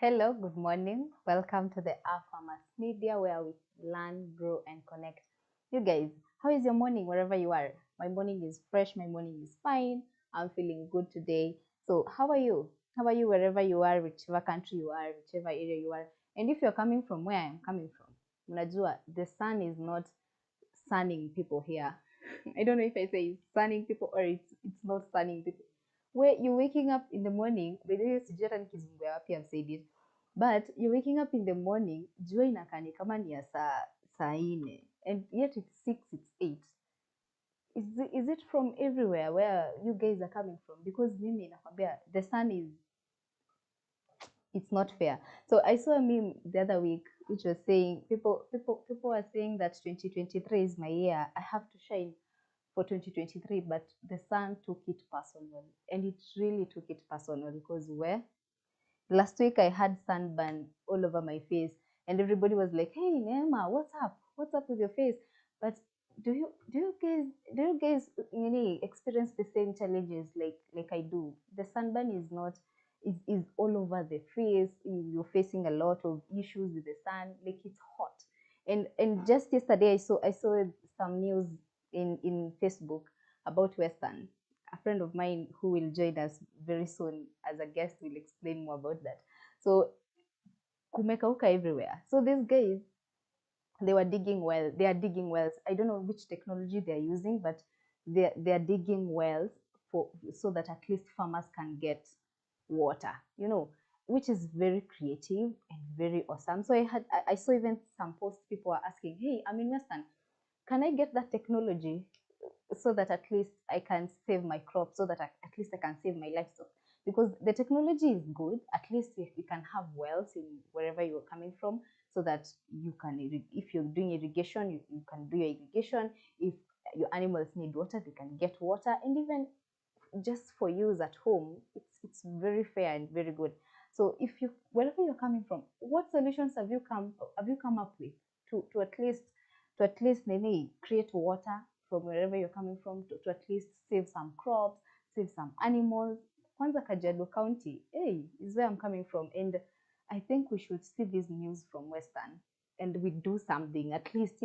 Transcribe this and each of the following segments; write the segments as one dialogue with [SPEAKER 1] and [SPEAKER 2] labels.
[SPEAKER 1] Hello, good morning. Welcome to the Our Farmers Media where we learn, grow, and connect. You guys, how is your morning wherever you are? My morning is fresh, my morning is fine. I'm feeling good today. So, how are you? How are you wherever you are, whichever country you are, whichever area you are? And if you're coming from where I'm coming from, unajua, the sun is not sunning people here. I don't know if I say it's sunning people or it's not sunning people. Where you're waking up in the morning, by the way, sijui hata nikizungumzia wapi I've said it, but you're waking up in the morning, jua inakaa ni kama ni ya saa nne, and yet it's 6, it's 8. Is it from everywhere where you guys are coming from? Because mimi nakwambia the sun is, it's not fair. So I saw a meme the other week which was saying people are saying that 2023 is my year. I have to shine for 2023, but the sun took it personal, and it really took it personal because where last week I had sunburn all over my face, and everybody was like, "Hey, Neema, what's up? What's up with your face?" But do you guys experience the same challenges like I do? The sunburn is not is all over the face. You're facing a lot of issues with the sun. Like it's hot, and just yesterday I saw some news in Facebook about Western. A friend of mine who will join us very soon as a guest will explain more about that. So kumekauka everywhere. So these guys, they were digging well. They are digging wells. I don't know which technology they are using, but they are digging wells for so that at least farmers can get water. Which is very creative and very awesome. So I saw even some posts people are asking, "Hey, I'm in Western. Can I get that technology so that at least I can save my crops, so that at least I can save my livestock?" Because the technology is good. At least you can have wells in wherever you're coming from, so that you can, if you're doing irrigation, you can do your irrigation. If your animals need water, they can get water. And even just for use at home, it's very fair and very good. So if you, wherever you're coming from, what solutions have you come up with to at least maybe create water from wherever you're coming from, to at least save some crops, save some animals? Kwanza Kajiado County, hey, is where I'm coming from, and I think we should see this news from Western, and we do something. At least,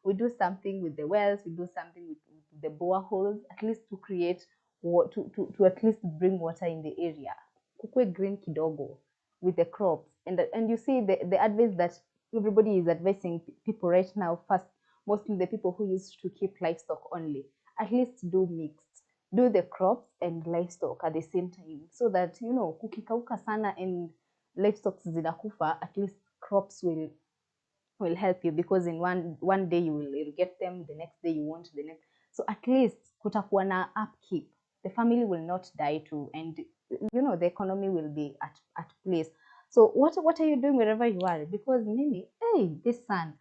[SPEAKER 1] we do something with the wells, we do something with the boreholes, at least to create to at least bring water in the area. Kukwe green kidogo with the crops, and you see the advice that everybody is advising people right now. First, mostly the people who used to keep livestock only, at least do mixed, do the crops and livestock at the same time, so that kukikauka sana and livestock zinakufa, at least crops will help you, because in one day you will get them, the next day you won't, the next. So at least kutakuwa na upkeep, the family will not die too, and the economy will be at place. So what are you doing wherever you are? Because mimi, hey, this sun,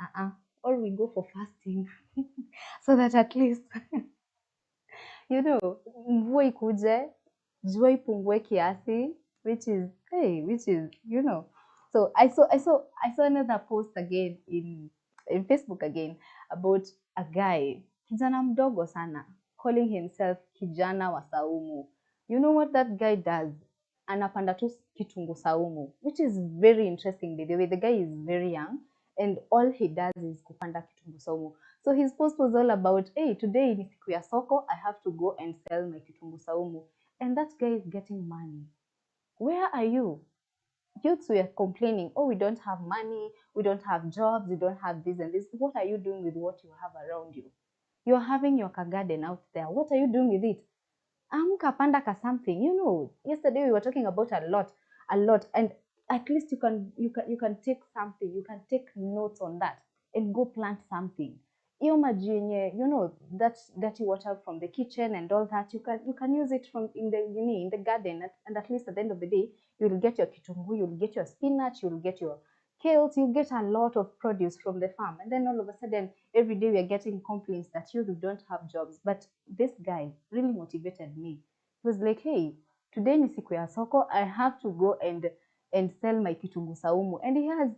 [SPEAKER 1] or we go for fasting so that at least mvua ikuje, jua ipungue kiasi, which is. So I saw another post again in Facebook again about a guy, kijana mdogo sana, calling himself kijana wa saumu. You know what that guy does? Anapanda tu kitungu saumu, which is very interesting. By the way, the guy is very young, and all he does is kupanda kitungu saumu. So his post was all about, hey, today ni siku ya soko, I have to go and sell my kitungu saumu. And that guy is getting money. Where are you? Youths were complaining, oh, we don't have money, we don't have jobs, we don't have this and this. What are you doing with what you have around you? You're having your garden out there. What are you doing with it? Amka panda ka something. Yesterday we were talking about a lot, and at least you can take something, you can take notes on that and go plant something. Hiyo maji yenye, that dirty water from the kitchen and all that, you can use it from in the garden, and at least at the end of the day, you'll get your kitungu, you'll get your spinach, you'll get your kales, you get a lot of produce from the farm. And then all of a sudden, every day we are getting complaints that you don't have jobs. But this guy really motivated me. He was like, hey, today ni siku ya soko, I have to go and sell my kitungu saumu. And he has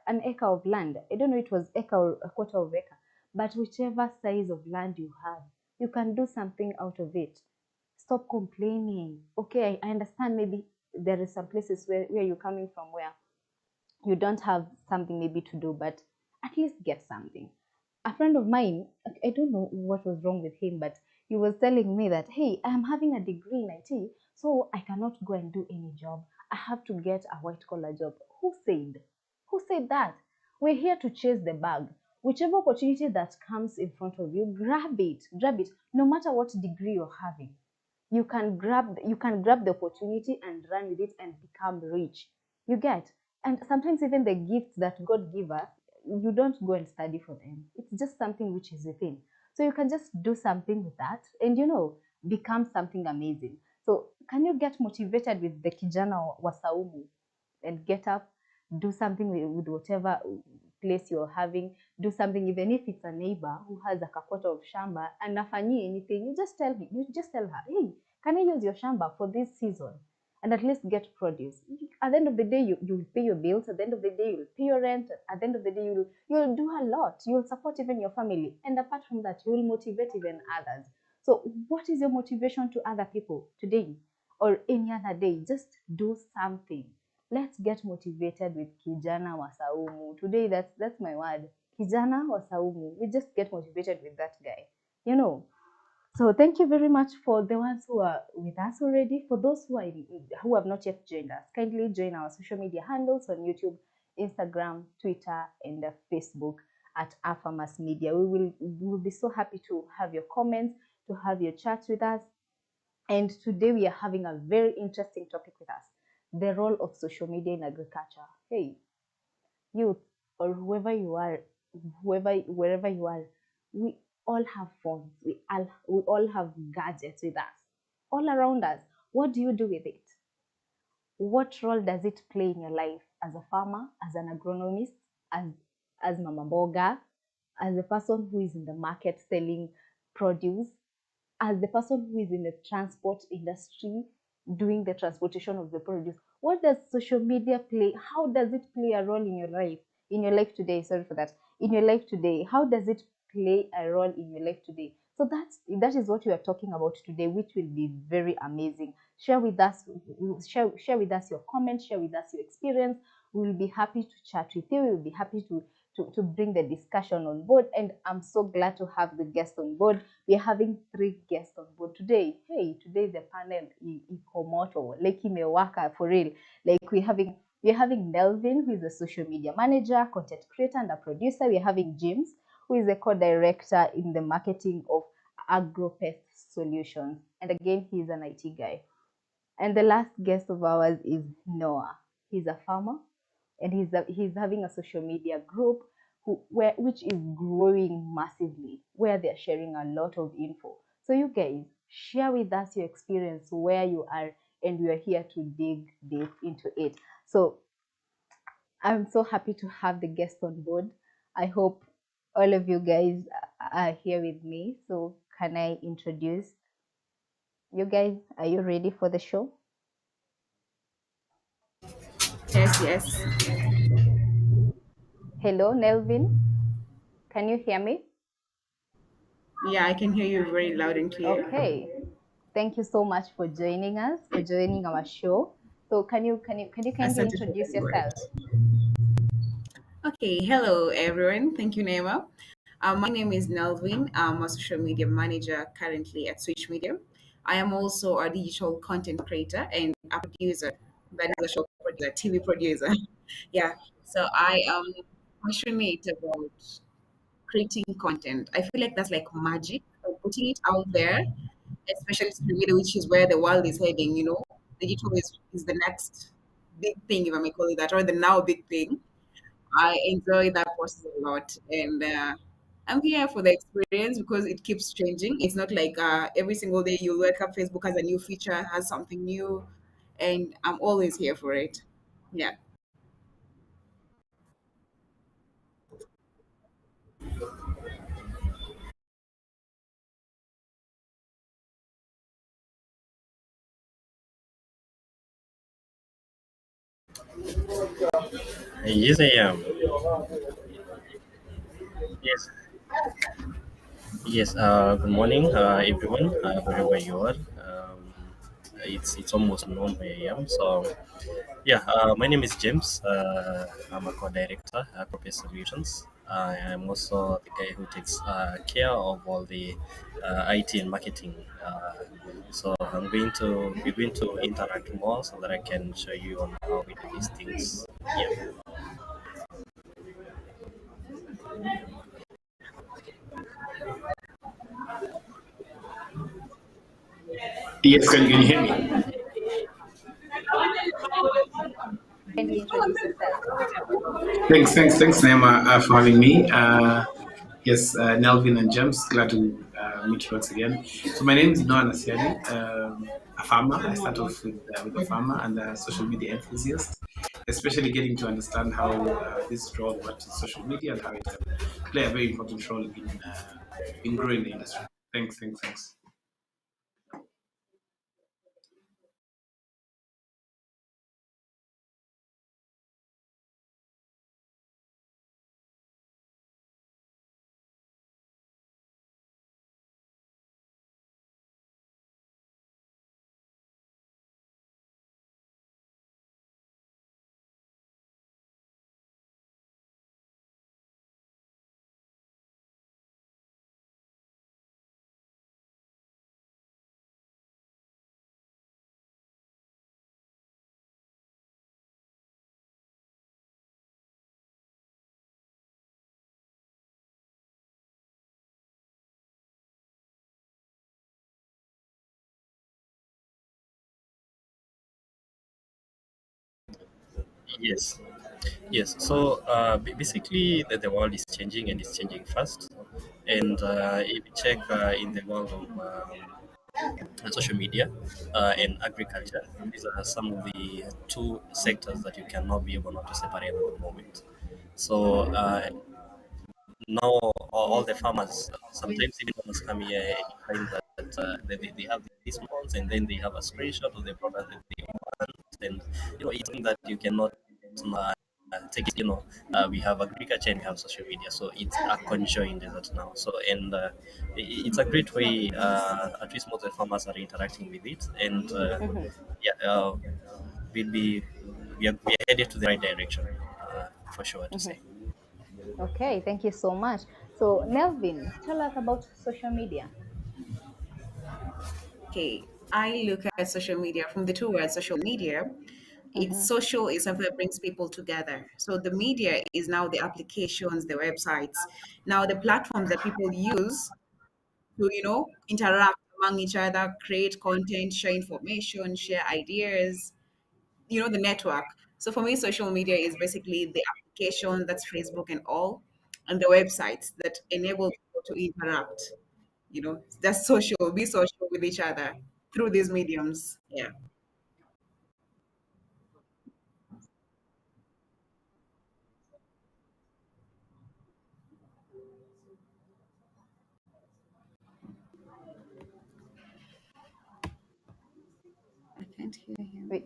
[SPEAKER 1] an acre of land. I don't know, it was acre or a quarter of acre, but whichever size of land you have, you can do something out of it. Stop complaining. Okay, I understand, maybe there is some places where you're coming from where you don't have something maybe to do, but at least get something. A friend of mine, I don't know what was wrong with him, but he was telling me that, hey, I'm having a degree in IT, so I cannot go and do any job. I have to get a white collar job. Who said? Who said that? We're here to chase the bag. Whichever opportunity that comes in front of you, grab it, no matter what degree you're having. You can grab the opportunity and run with it and become rich. You get? And sometimes even the gifts that God give us, you don't go and study for them. It's just something which is within. So you can just do something with that and become something amazing. So can you get motivated with the kijana wa Saumu and get up, do something with whatever place you're having, do something, even if it's a neighbor who has a kakota of shamba and nafanyi anything, you just tell her, hey, can I use your shamba for this season? And at least get produce. At the end of the day, you'll pay your bills. At the end of the day, you'll pay your rent. At the end of the day, you'll do a lot. You'll support even your family. And apart from that, you'll motivate even others. So what is your motivation to other people today or any other day? Just do something. Let's get motivated with kijana wa Saumu. Today, that's my word. Kijana wa Saumu. We just get motivated with that guy. You know, so thank you very much for the ones who are with us already. For those who have not yet joined us, kindly join our social media handles on YouTube, Instagram, Twitter, and Facebook at Alpha Mass Media. We will be so happy to have your comments, to have your chats with us. And today we are having a very interesting topic with us: the role of social media in agriculture. Hey, youth, or whoever you are, wherever you are, we all have phones. We all have gadgets with us, all around us. What do you do with it? What role does it play in your life as a farmer, as an agronomist, as mama boga, as a person who is in the market selling produce, as the person who is in the transport industry doing the transportation of the produce? What does social media play? How does it play a role in your life? In your life today, sorry for that. In your life today, how does it play a role in your life today? So that is what we are talking about today, which will be very amazing. Share with us your comments, share with us your experience. We will be happy to chat with you. We will be happy to bring the discussion on board. And I'm so glad to have the guest on board. We are having 3 guests on board today. Hey, today the panel ikomoto, like imewaka for real. Like we're having Melvin, who is a social media manager, content creator, and a producer. We're having James, who is a co-director in the marketing of AgroPest Solutions. And again, he's an IT guy. And the last guest of ours is Noah. He's a farmer and he's having a social media group which is growing massively, where they're sharing a lot of info. So you guys share with us your experience where you are, and we are here to dig deep into it. So I'm so happy to have the guest on board. I hope all of you guys are here with me. So can I introduce you guys? Are you ready for the show?
[SPEAKER 2] Yes, yes.
[SPEAKER 1] Hello, Nelvin. Can you hear me?
[SPEAKER 2] Yeah, I can hear you very loud and clear.
[SPEAKER 1] Okay. Thank you so much for joining us, for joining our show. So can you kindly
[SPEAKER 2] Asante for
[SPEAKER 1] introduce
[SPEAKER 2] the
[SPEAKER 1] yourself?
[SPEAKER 2] word. Okay, hello everyone. Thank you, Nema. My name is Nelvin. I'm a social media manager currently at Switch Media. I am also a digital content creator and a producer. That is a show producer, TV producer. Yeah. So I am passionate about creating content. I feel like that's like magic. Putting it out there, especially social media, which is where the world is heading. Digital is the next big thing, if I may call it that, or the now big thing. I enjoy that process a lot, and I'm here for the experience because it keeps changing. It's not like every single day you wake up, Facebook has a new feature, has something new, and I'm always here for it. Yeah.
[SPEAKER 3] Yes, I am. Yes, yes. Good morning, everyone, wherever you are. it's almost known where I am. So yeah, my name is James. I'm a co-director at Corporate Solutions. I'm also the guy who takes care of all the IT and marketing. So we're going to interact more so that I can show you on how we do these things. Yeah.
[SPEAKER 4] Yes, can you hear me?
[SPEAKER 1] Kindly introduce yourself.
[SPEAKER 4] Thanks, Nema, for having me. Yes, Nelvin and James, glad to meet you once again. So my name is Noah Nasiani, a farmer. I start off with a farmer and a social media enthusiast, especially getting to understand how this role, what is social media, and how it can play a very important role in growing the industry. Thanks.
[SPEAKER 3] Yes. Yes. So basically, the world is changing and it's changing fast. And if you check in the world of social media and agriculture, these are some of the two sectors that you cannot be able not to separate at the moment. So now all the farmers, sometimes even farmers come here and you find that they have these phones and then they have a screenshot of the product that they want, and it's something that you cannot uh, take it. We have agriculture and we have social media, so it's a conjoined that now. So and it's a great way. At least most of the farmers are interacting with it, and
[SPEAKER 1] Mhm.
[SPEAKER 3] yeah, we'll be we are headed to the right direction, for sure to say.
[SPEAKER 1] Okay, thank you so much. So, Nelvin, tell us about social media.
[SPEAKER 2] Okay, I look at social media from the two words social media. It's
[SPEAKER 1] Mm-hmm.
[SPEAKER 2] social is something that brings people together. So the media is now the applications, the websites, now the platforms that people use to, interact among each other, create content, share information, share ideas, the network. So for me, social media is basically the application, that's Facebook and all, and the websites that enable people to interact. That's social, be social with each other through these mediums. Yeah. I can't hear him.
[SPEAKER 1] Wait,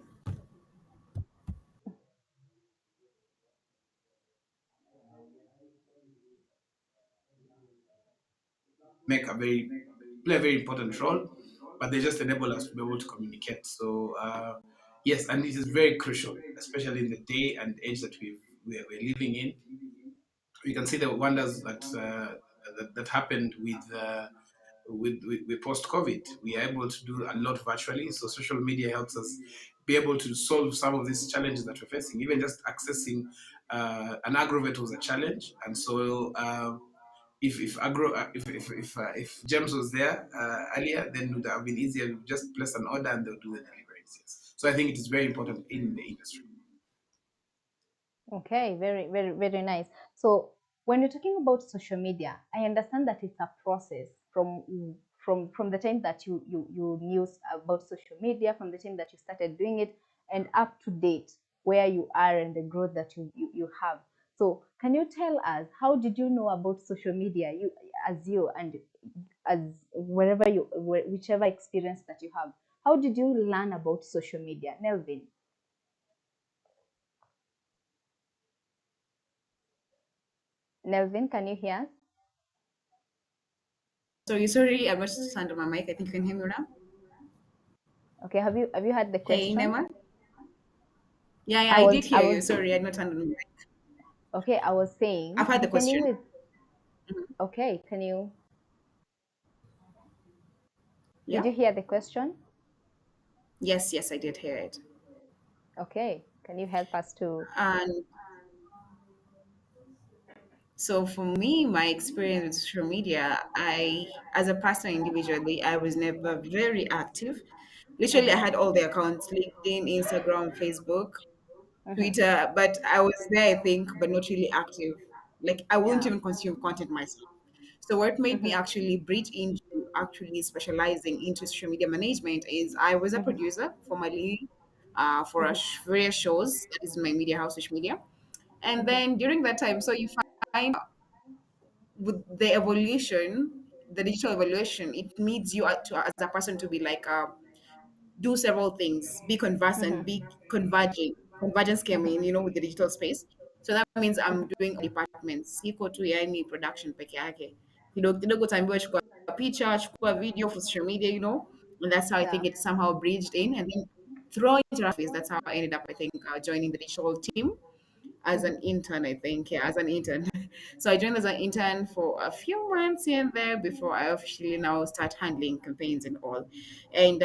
[SPEAKER 4] Make a very play a very important role, but they just enable us to be able to communicate. So yes, and it is very crucial, especially in the day and age that we're living in. We can see the wonders that happened with post COVID. We are able to do a lot virtually, so social media helps us be able to solve some of these challenges that we're facing. Even just accessing an aggregate was a challenge, and so if James was there earlier, then it would have been easier. You just place an order and they'll do the deliveries. Yes. So I think it is very important in the industry.
[SPEAKER 1] okay, very, very, very nice. So, when you're talking about social media, I understand that it's a process from the time that you knew about social media, from the time that you started doing it, and up to date where you are and the growth that you have. So, can you tell us how did you know about social media? You and as whichever experience that you have. How did you learn about social media, Nelvin? Nelvin, can you hear us?
[SPEAKER 2] So sorry, I must stand on my mic. I think you can hear me now.
[SPEAKER 1] Okay, have you had the
[SPEAKER 2] Hey,
[SPEAKER 1] question?
[SPEAKER 2] Nema. Yeah, yeah,
[SPEAKER 1] I
[SPEAKER 2] I
[SPEAKER 1] was
[SPEAKER 2] did
[SPEAKER 1] I
[SPEAKER 2] hear you.
[SPEAKER 1] was
[SPEAKER 2] Sorry, I did not understand.
[SPEAKER 1] okay, I was
[SPEAKER 2] I've
[SPEAKER 1] saying,
[SPEAKER 2] had the
[SPEAKER 1] can you
[SPEAKER 2] question. Mhm.
[SPEAKER 1] okay, can you did
[SPEAKER 2] Yeah.
[SPEAKER 1] you hear the question?
[SPEAKER 2] Yes, yes, I did hear it.
[SPEAKER 1] Okay, can you help us to
[SPEAKER 2] And so for me, my experience with social media, as a person individually, I was never very active. Literally, I
[SPEAKER 1] Mhm,
[SPEAKER 2] had all the accounts: LinkedIn, Instagram, Facebook,
[SPEAKER 1] mhm,
[SPEAKER 2] Twitter, but I was there, I think, but not really active. Like I wouldn't
[SPEAKER 1] yeah.
[SPEAKER 2] even consume content myself. So what made me
[SPEAKER 1] Mhm,
[SPEAKER 2] actually breach into actually specializing into social media management is I was a
[SPEAKER 1] mhm,
[SPEAKER 2] producer formerly for
[SPEAKER 1] mhm,
[SPEAKER 2] various shows that is my media house, social media. And
[SPEAKER 1] mhm,
[SPEAKER 2] then during that time, so you find with the evolution, the digital evolution, it needs you as a person to be like do several things, be conversant,
[SPEAKER 1] mhm,
[SPEAKER 2] be converging. Convergence came
[SPEAKER 1] mhm,
[SPEAKER 2] in, with the digital space. So that means I'm
[SPEAKER 1] mhm,
[SPEAKER 2] doing departments. Siko tu yani production peke yake. Kidogo kidogo taambiwa chukua picha, chukua video for social media, And that's how I
[SPEAKER 1] yeah.
[SPEAKER 2] think it somehow bridged in. And then through interface, that's how I ended up, I think, joining the digital team as
[SPEAKER 1] Mhm,
[SPEAKER 2] an intern, I think. Yeah, as an intern. So I joined as an intern for a few months here and there before I officially now start handling campaigns and all. And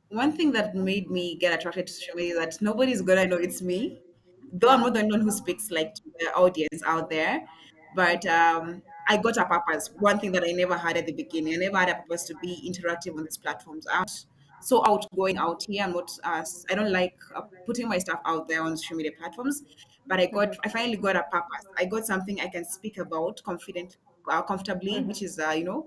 [SPEAKER 2] one thing that made me get attracted to social media is that nobody's gonna know it's me. Though I'm
[SPEAKER 1] yeah.
[SPEAKER 2] not the only one who speaks like to the audience out there, but I got a purpose. One thing that I never had at the beginning, I never had a purpose to be interactive on these platforms. I'm not so outgoing out here. I'm not. I don't like putting my stuff out there on social media platforms. But
[SPEAKER 1] Mhm,
[SPEAKER 2] I finally got a purpose. I got something I can speak about comfortably,
[SPEAKER 1] mhm,
[SPEAKER 2] which is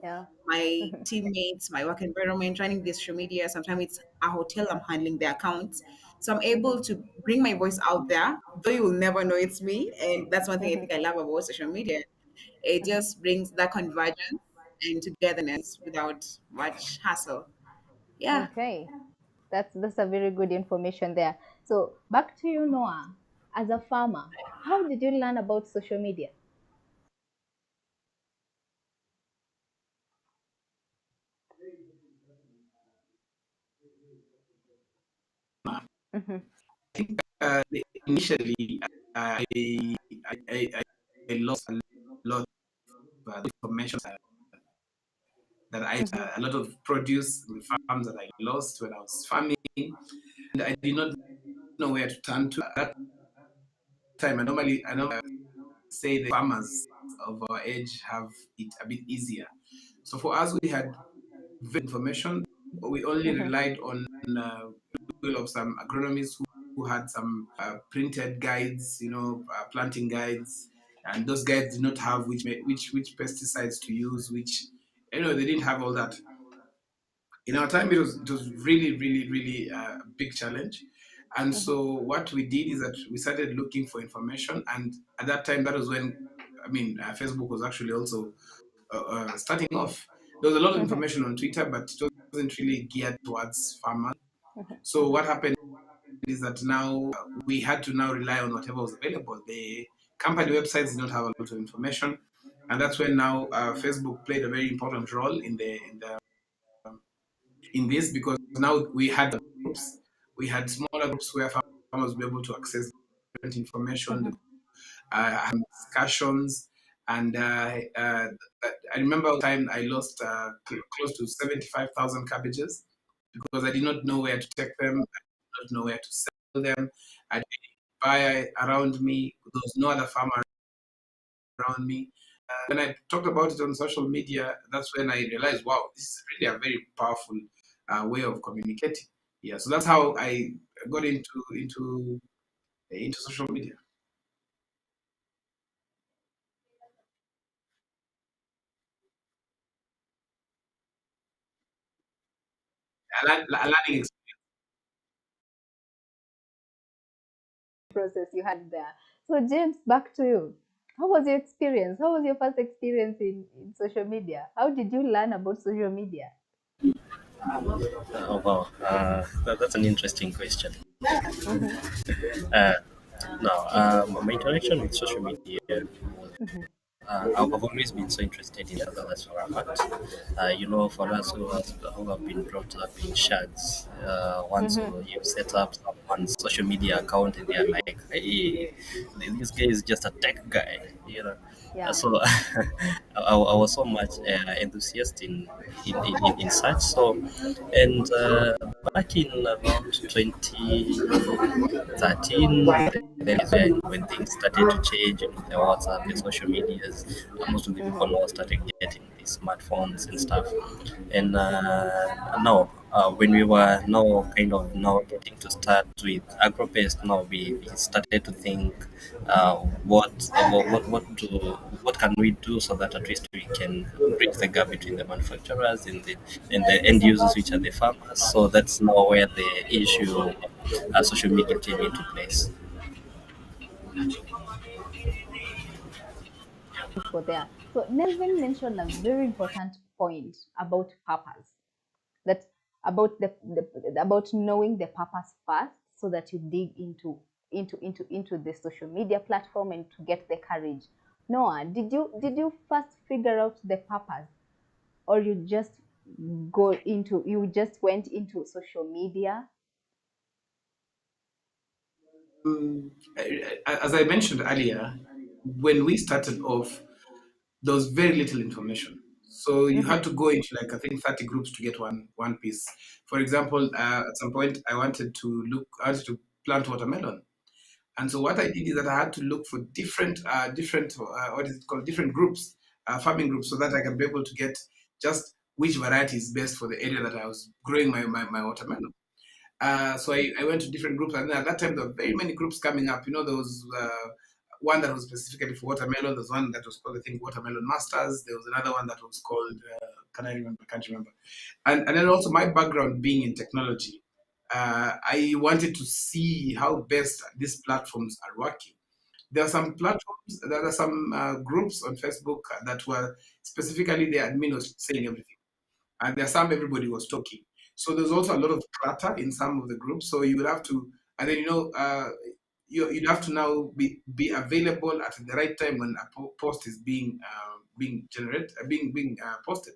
[SPEAKER 1] yeah.
[SPEAKER 2] my
[SPEAKER 1] Mhm,
[SPEAKER 2] teammates, my work environment, running this social media. Sometimes it's a hotel, I'm handling the accounts. So I'm
[SPEAKER 1] mhm,
[SPEAKER 2] able to bring my voice out there, though you will never know it's me. And that's one thing I
[SPEAKER 1] mhm,
[SPEAKER 2] think I love about social media. It
[SPEAKER 1] mhm.
[SPEAKER 2] just brings that convergence and togetherness without much hassle. Yeah.
[SPEAKER 1] Okay. That's a very good information there. So back to you, Noah. As a farmer, how did you learn about social media? Mhm,
[SPEAKER 4] Uh, Initially, I, I lost a lot of information that
[SPEAKER 1] mhm,
[SPEAKER 4] a lot of produce in the farms that I lost when I was farming, and I did not know where to turn to at that time. I normally say the farmers of our age have it a bit easier. So for us, we had very information. We only
[SPEAKER 1] mhm,
[SPEAKER 4] relied on of some agronomists who had some printed guides, planting guides, and those guides did not have which pesticides to use, which they didn't have all that. In our time, it was really really a big challenge. And
[SPEAKER 1] mhm,
[SPEAKER 4] so what we did is that we started looking for information, and at that time, that was when Facebook was actually also starting off. There was a lot of
[SPEAKER 1] mhm,
[SPEAKER 4] information on Twitter, but it wasn't really geared towards farmers.
[SPEAKER 1] mhm,
[SPEAKER 4] So what happened is that now we had to now rely on whatever was available. The company websites did not have a lot of information, and that's when now Facebook played a very important role in this, because now we had the groups, we had smaller groups where farmers were able to access different information,
[SPEAKER 1] mhm,
[SPEAKER 4] discussions, and I remember one time I lost close to 75,000 cabbages because I did not know where to take them, I did not know where to sell them. I didn't buy around me. There was no other farmer around me. When I talked about it on social media, that's when I realized, wow, this is really a very powerful way of communicating. Yeah, so that's how I got into social media. A learning
[SPEAKER 1] process you had there. So James, back to you. How was your experience? How was your first experience in social media? How did you learn about social media?
[SPEAKER 3] Oh wow, that's an interesting question.
[SPEAKER 1] Mhm,
[SPEAKER 3] Uh, Now, my interaction with social media
[SPEAKER 1] mhm,
[SPEAKER 3] I've always been so interested in others for a fact. For us who have been brought up in shads, once
[SPEAKER 1] Mm-hmm.
[SPEAKER 3] you set up someone's social media account and they're like, hey, this guy is just a tech guy.
[SPEAKER 1] Yeah.
[SPEAKER 3] So I was so much enthusiastic in such. So, and back in around 2013, then is when things started to change, the WhatsApp, the social medias, most of the people
[SPEAKER 1] Mm-hmm.
[SPEAKER 3] now started getting these smartphones and stuff. And now, when we were now kind of now getting to start with agro-based, now we started to think, what can we do so that at least we can bridge the gap between the manufacturers and the end users, which are the farmers. So that's now where the issue of social media came into place.
[SPEAKER 1] For there. So Nelvin mentioned a very important point about purpose. That about knowing the purpose first, so that you dig into the social media platform and to get the courage. Noah, did you first figure out the purpose, or you just went into social media?
[SPEAKER 4] As I mentioned earlier, when we started off, there was very little information. So you
[SPEAKER 1] Mm-hmm.
[SPEAKER 4] had to go into like I think 30 groups to get one piece. For example, at some point I wanted to plant watermelon. And so what I did is that I had to look for different what is it called, different groups, farming groups, so that I can be able to get just which variety is best for the area that I was growing my watermelon. So I went to different groups, and at that time there were very many groups coming up. There was one that was specifically for watermelon. There was one that was called, I think, Watermelon Masters. There was another one that was called, can I remember? Can't remember. And then also my background being in technology, I wanted to see how best these platforms are working. There are some groups on Facebook that were specifically the admin was saying everything, and there's some everybody was talking. So there's also a lot of clutter in some of the groups. So you would have to, and then you'd have to now be available at the right time when a post is being generated, being posted.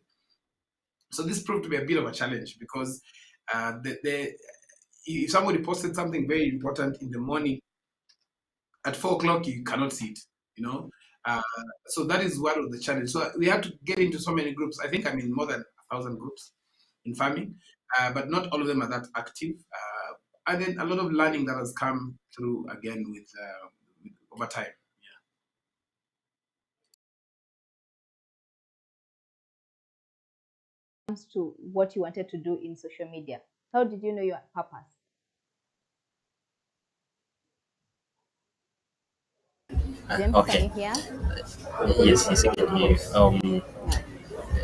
[SPEAKER 4] So this proved to be a bit of a challenge because if somebody posted something very important in the morning, at 4 o'clock you cannot see it. You know, uh, so that is one of the challenges. So we had to get into so many groups. I think I'm in more than 1,000 groups in farming, but not all of them are that active. And then a lot of learning that has come through again with over time.
[SPEAKER 1] Comes to what you wanted to do in social media, how did you know your purpose? James, can
[SPEAKER 3] Okay.
[SPEAKER 1] you hear us?
[SPEAKER 3] Yes, I can hear you.
[SPEAKER 1] Yeah.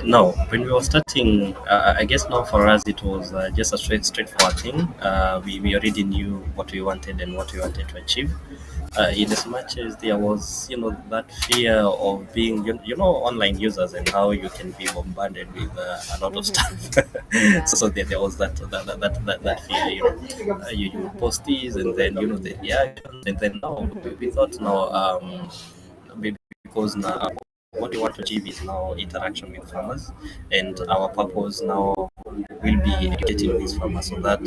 [SPEAKER 3] No, when we were starting, I guess now for us it was just a straightforward thing. We already knew what we wanted and what we wanted to achieve. In as much as there was, that fear of being, online users and how you can be bombarded with a lot of
[SPEAKER 1] Mm-hmm,
[SPEAKER 3] stuff.
[SPEAKER 1] mm-hmm.
[SPEAKER 3] so,
[SPEAKER 1] Yeah.
[SPEAKER 3] so there was that fear, you
[SPEAKER 1] Mm-hmm,
[SPEAKER 3] post these and then, the reactions. And then now
[SPEAKER 1] mm-hmm.
[SPEAKER 3] we thought now, because now what we want to achieve is now interaction with farmers, and our purpose now will be educating these farmers so that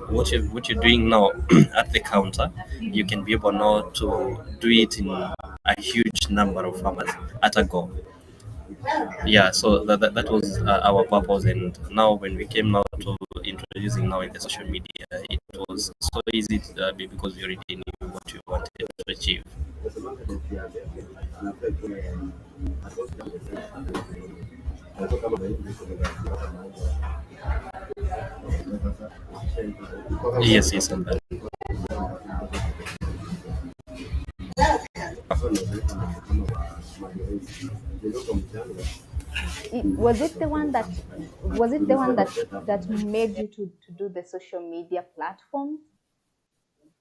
[SPEAKER 3] what you're doing now at the counter, you can be able now to do it in a huge number of farmers at a go. Yeah, so that was our purpose, and now when we came now to introducing now in the social media, it was so easy because we already knew what we wanted to achieve. Yes, and that.
[SPEAKER 1] Was it the one that made you to do the social media platform,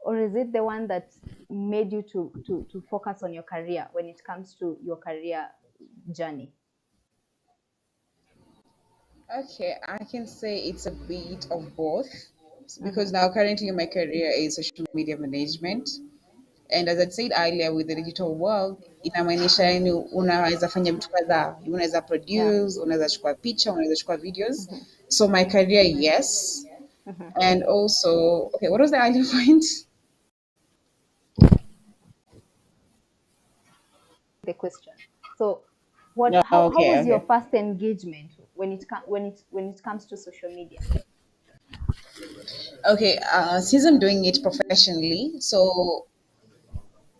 [SPEAKER 1] or is it the one that made you to focus on your career when it comes to your career journey?
[SPEAKER 2] Okay, I can say it's a bit of both because
[SPEAKER 1] Mm-hmm.
[SPEAKER 2] now currently my career is social media management. And as I said earlier, with the digital world, inamaanisha yani unaweza fanya vitu kadhaa. Unaweza
[SPEAKER 1] Yeah.
[SPEAKER 2] produce, unaweza chukua picha, unaweza chukua videos.
[SPEAKER 1] Mhm.
[SPEAKER 2] So my career, yes.
[SPEAKER 1] Mhm.
[SPEAKER 2] And also, okay, what was the earlier point?
[SPEAKER 1] The question. So, what?
[SPEAKER 2] No,
[SPEAKER 1] How
[SPEAKER 2] okay,
[SPEAKER 1] was your
[SPEAKER 2] okay.
[SPEAKER 1] first engagement when it comes to social media?
[SPEAKER 2] Okay, since I'm doing it professionally, so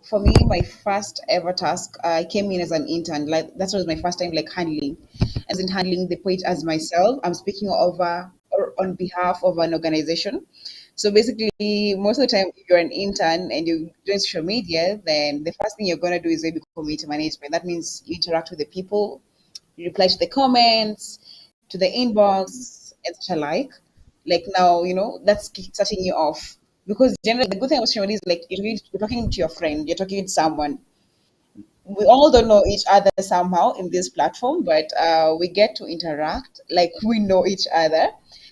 [SPEAKER 2] for me, my first ever task, I came in as an intern. Like that was my first time like handling, as in handling the page as myself. I'm speaking over or on behalf of an organization. So basically, most of the time, if you're an intern and you're doing social media, then the first thing you're gonna do is maybe community management. That means you interact with the people, you reply to the comments, to the inbox, and such alike. Like now, that's starting you off. Because generally, the good thing about social media is like you're talking to your friend, you're talking to someone. We all don't know each other somehow in this platform, but we get to interact like we know each other.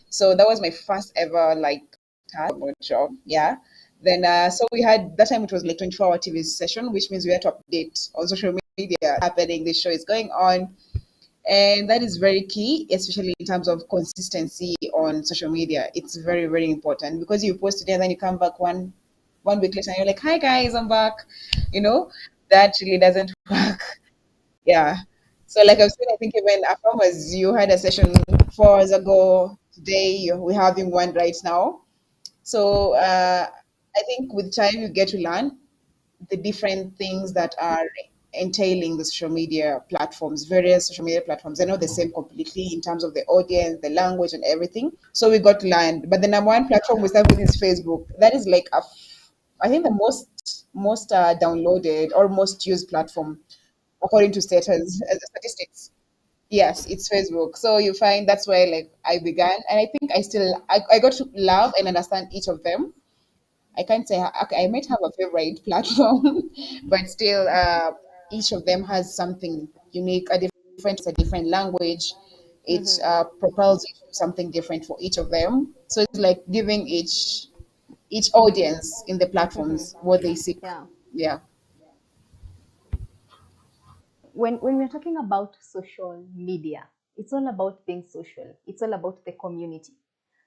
[SPEAKER 2] So that was my first ever like task or job. Yeah. Then so we had that time it was like 24-hour TV session, which means we had to update on social media happening. This show is going on, and that is very key, especially in terms of consistency on social media. It's very, very important because you post today and then you come back one week later and you're like, hi guys, I'm back. You know, that really doesn't work. Yeah. So like I've said, I think even farmers, you had a session 4 hours ago. Today we're having one right now. So I think with time you get to learn the different things that are entailing the social media platforms, various social media platforms. They're not the same completely in terms of the audience, the language, and everything. So we got land. But the number one platform we start with is Facebook. That is like I think the most downloaded or most used platform according to statistics. Yes, it's Facebook. So you find that's where like I began, and I think I got to love and understand each of them. I can't say okay, I might have a favorite platform, but still, each of them has something unique, a different language. It
[SPEAKER 1] Mm-hmm.
[SPEAKER 2] propels you to something different for each of them. So it's like giving each audience in the
[SPEAKER 1] Mm-hmm.
[SPEAKER 2] platforms what they seek.
[SPEAKER 1] Yeah.
[SPEAKER 2] Yeah.
[SPEAKER 1] When we're talking about social media, it's all about being social. It's all about the community.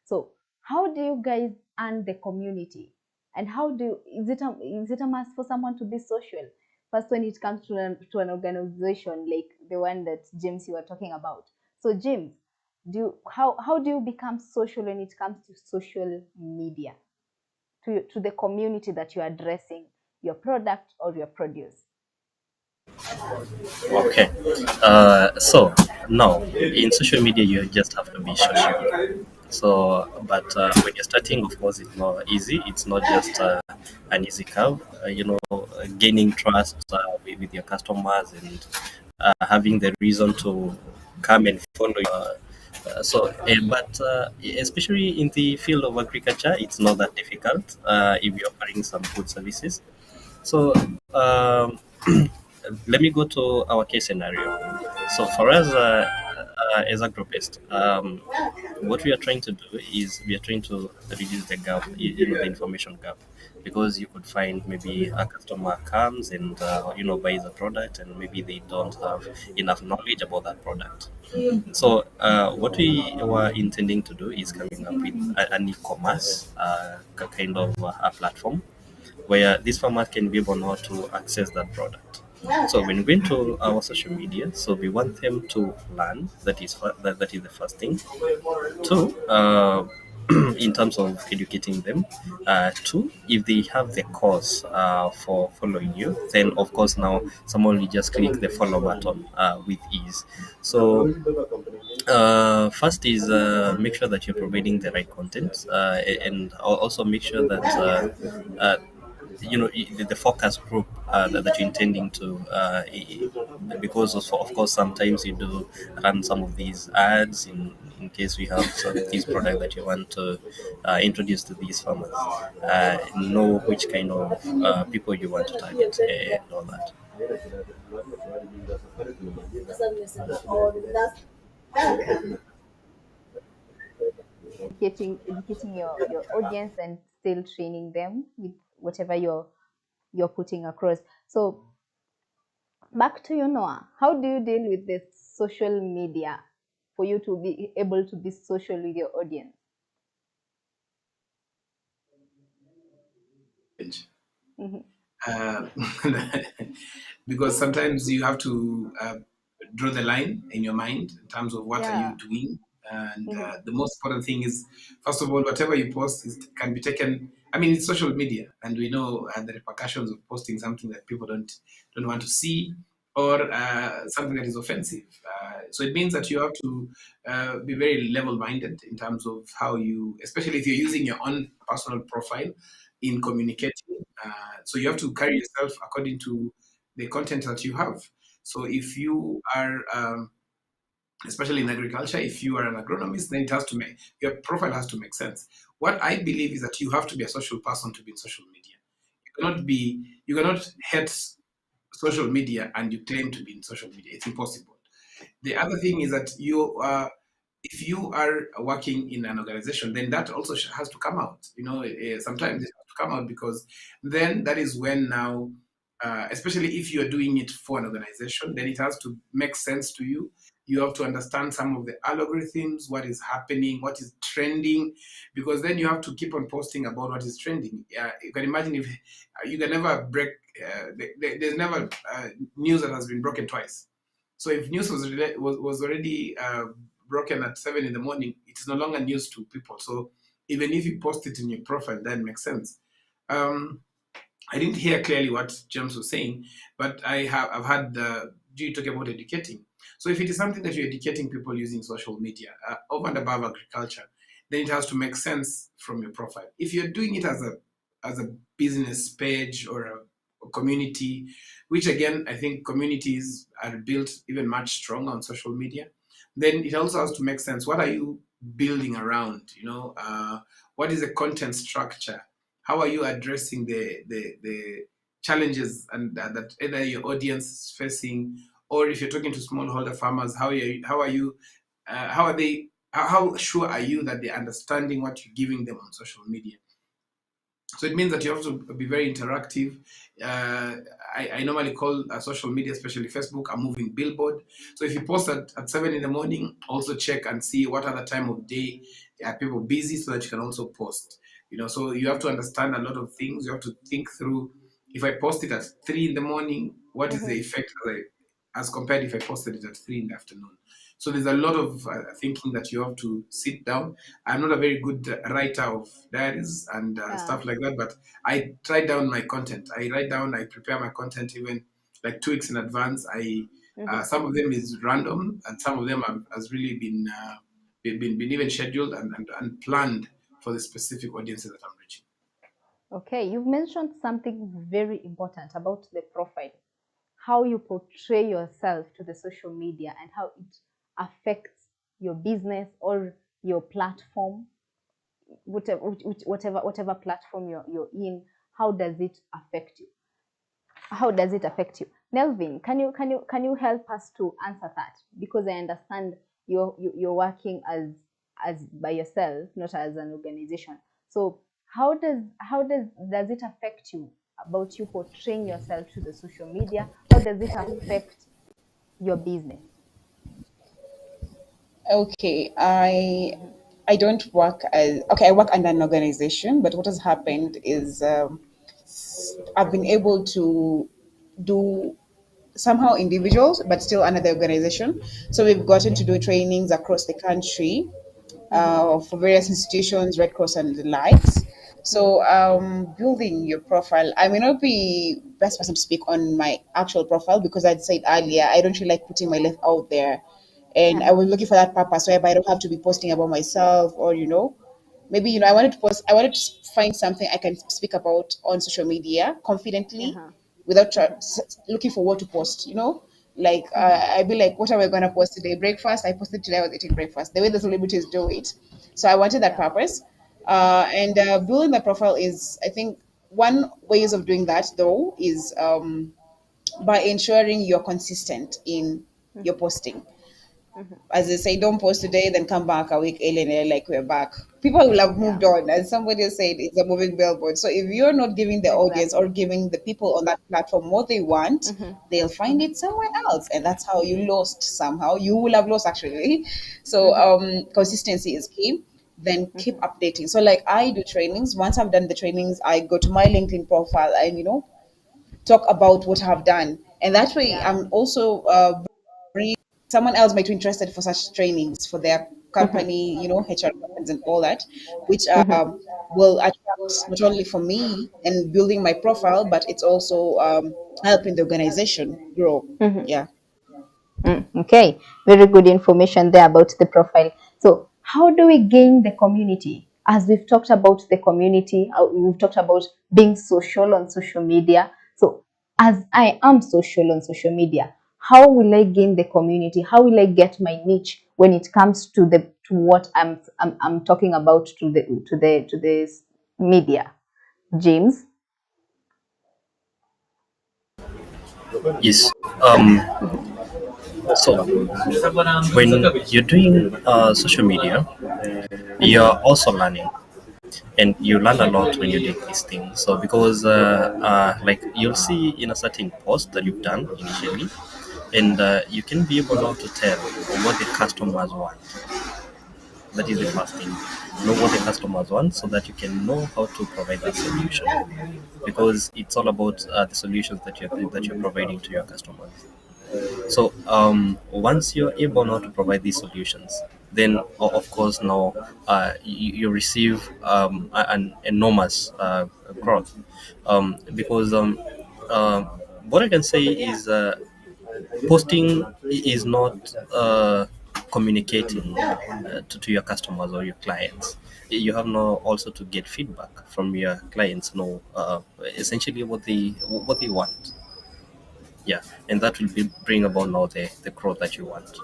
[SPEAKER 1] So how do you guys earn the community? And how do is it a must for someone to be social? First, when it comes to an organization like the one that James you were talking about. So James, how do you become social when it comes to social media? To the community that you're addressing, your product or your produce.
[SPEAKER 3] Okay. So now in social media, you just have to be social. So, but when you're starting, of course, it's not easy. It's not just an easy curve. Gaining trust with your customers and having the reason to come and follow you. But especially in the field of agriculture, it's not that difficult if you're offering some good services. So um, let me go to our case scenario. So for us as agropest, what we are trying to do is we are trying to reduce the gap, the information gap, because you could find maybe a customer comes and buys a product and maybe they don't have enough knowledge about that product. So what we were intending to do is coming up with an e-commerce kind of a platform where this farmer can be able now to access that product. So when going to our social media, so we want them to learn. That is the first thing. Two, in terms of educating them. Two, if they have the cause for following you, then of course now someone will just click the follow button with ease. So first is make sure that you're providing the right content, and also make sure that the focus group that you're intending to because of course sometimes you do run some of these ads in case we have some of these products that you want to introduce to these farmers, know which kind of people you want to target and all that.
[SPEAKER 1] Educating your audience and still training them with whatever you're you're putting across. So back to you, Noah. How do you deal with this social media for you to be able to be social with your audience? Hmm.
[SPEAKER 4] uh, because sometimes you have to draw the line in your mind in terms of what are you
[SPEAKER 1] Yeah.
[SPEAKER 4] doing. And
[SPEAKER 1] Hmm.
[SPEAKER 4] the most important thing is, first of all, whatever you post can be taken. I mean, it's social media, and we know the repercussions of posting something that people don't want to see, or something that is offensive. So it means that you have to be very level-minded in terms of how you, especially if you're using your own personal profile in communicating. So you have to carry yourself according to the content that you have. So if you are, especially in agriculture, if you are an agronomist, then it has to make your profile has to make sense. What I believe is that you have to be a social person to be in social media. You cannot hate social media and you claim to be in social media. It's impossible. The other thing is that if you are working in an organization, then that also has to come out. Sometimes it has to come out because then that is when now, especially if you are doing it for an organization, then it has to make sense to you. You have to understand some of the algorithms, what is happening, what is trending, because then you have to keep on posting about what is trending. You can imagine if you can never break, there's never news that has been broken twice. So if news was already broken at 7 in the morning, it is no longer news to people. So even if you post it in your profile, that makes sense. Um, I didn't hear clearly what James was saying, but I've had the. Do you talk about educating? So if it is something that you're educating people using social media over and above agriculture, then it has to make sense from your profile. If you're doing it as a business page or a community, which again I think communities are built even much stronger on social media, then it also has to make sense. What are you building around? What is the content structure? How are you addressing the challenges and that either your audience is facing, or if you're talking to smallholder farmers, how are they how sure are you that they're understanding what you're giving them on social media? So it means that you have to be very interactive. Uh, I normally call social media, especially Facebook, a moving billboard. So if you post at 7 in the morning, also check and see what other time of day are people busy so that you can also post. So you have to understand a lot of things. You have to think through, if I post it at 3 in the morning, what is the
[SPEAKER 1] Hmm.
[SPEAKER 4] effect as compared if I posted it at 3 in the afternoon? So there's a lot of thinking that you have to sit down. I'm not a very good writer of diaries and
[SPEAKER 1] Yeah.
[SPEAKER 4] stuff like that, but I write down my content. I prepare my content even like 2 weeks in advance. I
[SPEAKER 1] Hmm.
[SPEAKER 4] Some of them is random, and some of them has really been even scheduled and planned for the specific audiences that I'm reaching.
[SPEAKER 1] Okay, you've mentioned something very important about the profile, how you portray yourself to the social media and how it affects your business or your platform, whatever platform you're in. How does it affect you? How does it affect you? Nelvin, can you help us to answer that? Because I understand you're working as by yourself, not as an organization. So how does it affect you about you portraying yourself to the social media? How does it affect your business?
[SPEAKER 2] Okay, I don't work as okay. I work under an organization, but what has happened is I've been able to do somehow individuals, but still under the organization. So we've gotten to do trainings across the country
[SPEAKER 1] Mm-hmm.
[SPEAKER 2] for various institutions, Red Cross and the likes.
[SPEAKER 1] Mm-hmm.
[SPEAKER 2] So building your profile, I may not be best person to speak on my actual profile because I'd said earlier I don't really like putting my life out there, and I
[SPEAKER 1] Uh-huh.
[SPEAKER 2] was looking for that purpose whereby I don't have to be posting about myself or maybe I wanted to post. I wanted to find something I can speak about on social media confidently
[SPEAKER 1] Uh-huh.
[SPEAKER 2] without looking for what to post. Like
[SPEAKER 1] Mm-hmm.
[SPEAKER 2] I'd be like, what am I going to post today? Breakfast. I posted today I was eating breakfast. The way the celebrities do it. So I wanted that
[SPEAKER 1] Yeah.
[SPEAKER 2] purpose. And building the profile is, I think, one ways of doing that though is by ensuring you're consistent in your
[SPEAKER 1] Mm-hmm.
[SPEAKER 2] posting. As they say, don't post today, then come back a week early and they're like, we're back. People will have
[SPEAKER 1] Yeah,
[SPEAKER 2] moved on. As somebody said, it's a moving billboard. So if you're not giving the audience or
[SPEAKER 1] exactly.
[SPEAKER 2] giving the people on that platform what they want, they'll find it somewhere else. And that's how you lost somehow. You will have lost actually. So consistency is key. Then keep updating. So like I do trainings. Once I've done the trainings, I go to my LinkedIn profile and talk about what I've done. And that way
[SPEAKER 1] Yeah.
[SPEAKER 2] I'm also someone else might be interested for such trainings for their company, HR companies and all that, which will attract not only for me and building my profile, but it's also helping the organization grow. Yeah.
[SPEAKER 1] Okay, very good information there about the profile. So, how do we gain the community? As we've talked about the community, we've talked about being social on social media. So, as I am social on social media, how will I gain the community? How will I get my niche when it comes to the to what I'm talking about to this media? James.
[SPEAKER 3] Yes. So when you're doing social media, you're also learning, and you learn a lot when you do these things. So because like you'll see in a certain post that you've done initially, and you can be able now to tell what the customers want. That is the first thing. Know what the customers want so that you can know how to provide that solution. Because it's all about the solutions that you're providing to your customers. So once you're able now to provide these solutions, then of course now you receive an enormous growth, because what I can say is posting is not communicating to your customers or your clients. You have now also to get feedback from your clients, know essentially what they want. Yeah, and that will bring about now the growth that you want.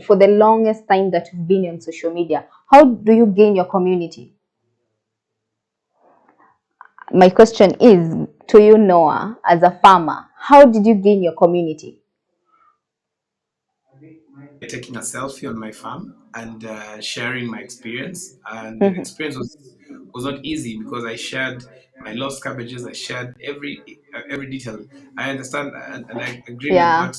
[SPEAKER 1] For the longest time that you've been on social media, how do you gain your community? My question is to you, Noah, as a farmer, how did you gain your community?
[SPEAKER 4] Taking a selfie on my farm and sharing my experience. And the experience was not easy because I shared my lost cabbages. I shared every detail. I understand and I agree with
[SPEAKER 1] Yeah.
[SPEAKER 4] what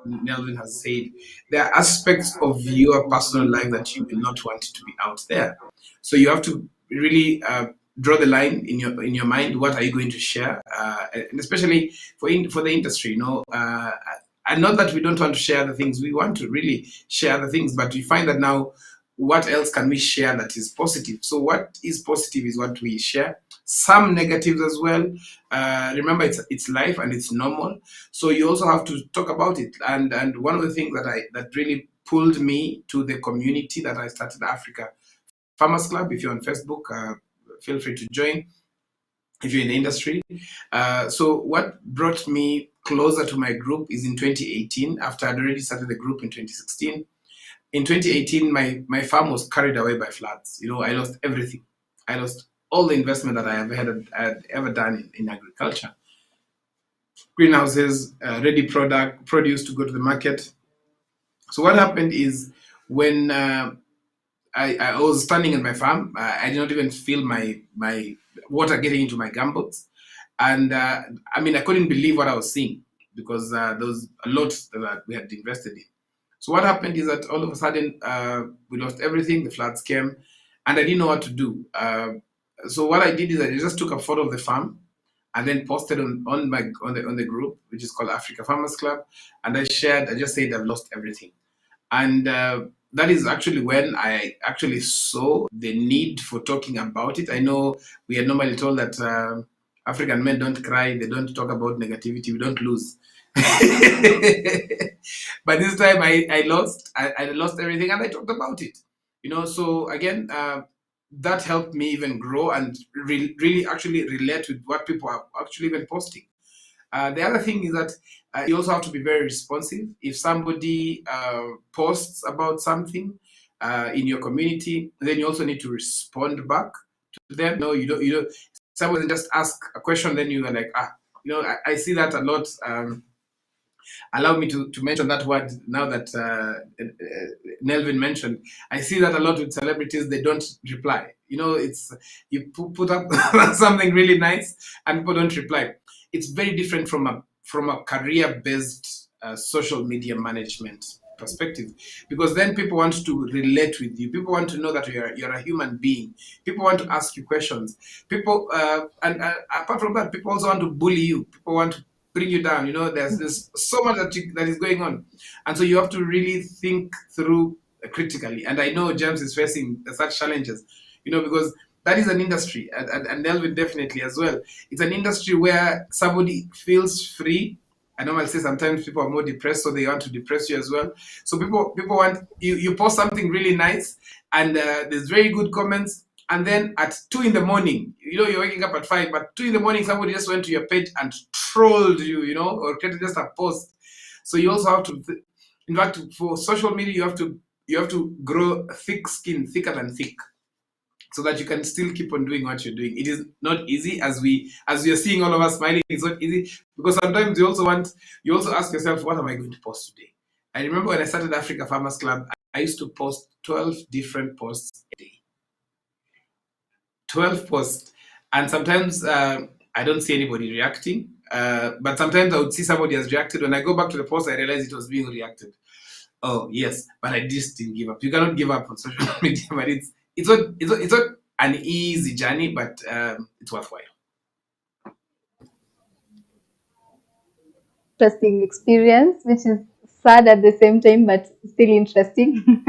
[SPEAKER 4] Nelvin has said. There are aspects of your personal life that you will not want to be out there. So you have to really draw the line in your mind. What are you going to share? And especially for the industry, and not that we don't want to share the things, we want to really share the things, but we find that now, what else can we share that is positive? So what is positive is what we share. Some negatives as well. Remember, it's life and it's normal. So you also have to talk about it. And one of the things that really pulled me to the community that I started, Africa Farmers Club. If you're on Facebook, feel free to join if you're in the industry. So what brought me closer to my group is in 2018, after I'd already started the group in 2016. In 2018, my farm was carried away by floods. I lost everything. I lost all the investment that I had ever done in agriculture. Greenhouses, ready produce to go to the market. So what happened is when I was standing in my farm. I did not even feel my water getting into my gumboots, and I mean I couldn't believe what I was seeing because there was a lot that we had invested in. So what happened is that all of a sudden we lost everything. The floods came, and I didn't know what to do. So what I did is I just took a photo of the farm and then posted on the group, which is called Africa Farmers Club, and I shared. I just said I've lost everything. And that is actually when I actually saw the need for talking about it. I know we are normally told that African men don't cry, they don't talk about negativity, we don't lose. But this time I lost everything and I talked about it. So again, that helped me even grow and really actually relate with what people are actually even posting. The other thing is that you also have to be very responsive. If somebody posts about something in your community, then you also need to respond back them. No, you don't. Someone just ask a question, then you are like, I see that a lot. Allow me to mention that word now that Nelvin mentioned. I see that a lot with celebrities, they don't reply. It's you put up something really nice and people don't reply. It's very different from a career based social media management perspective, because then people want to relate with you. People want to know that you're a human being. People want to ask you questions. People and apart from that, people also want to bully you. People want to bring you down. There's so much that is going on, and so you have to really think through critically. And I know James is facing such challenges, because that is an industry, and Nelvin definitely as well. It's an industry where somebody feels free. I normally say sometimes people are more depressed, so they want to depress you as well. So people want you. You post something really nice, and there's very good comments, and then at 2 in the morning, you're waking up at 5, but 2 in the morning, somebody just went to your page and trolled you, or created just a post. So you also have to, in fact, for social media, you have to grow thick skin, thicker than thick, so that you can still keep on doing what you're doing. It is not easy, as we are seeing all of us smiling. It's not easy, because sometimes you also ask yourself, what am I going to post today? I remember when I started Africa Farmers Club, I used to post 12 different posts a day. 12 posts. And sometimes I don't see anybody reacting. But sometimes I would see somebody has reacted. When I go back to the post, I realize it was being reacted. Oh, yes, but I just didn't give up. You cannot give up on social media, but it's not an easy journey, but it's worthwhile.
[SPEAKER 1] Interesting experience, which is sad at the same time, but still interesting.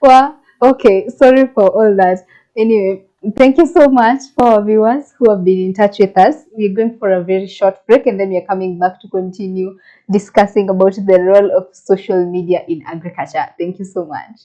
[SPEAKER 1] Well, okay, sorry for all that. Anyway, thank you so much for our viewers who have been in touch with us. We're going for a very short break, and then we're coming back to continue discussing about the role of social media in agriculture. Thank you so much.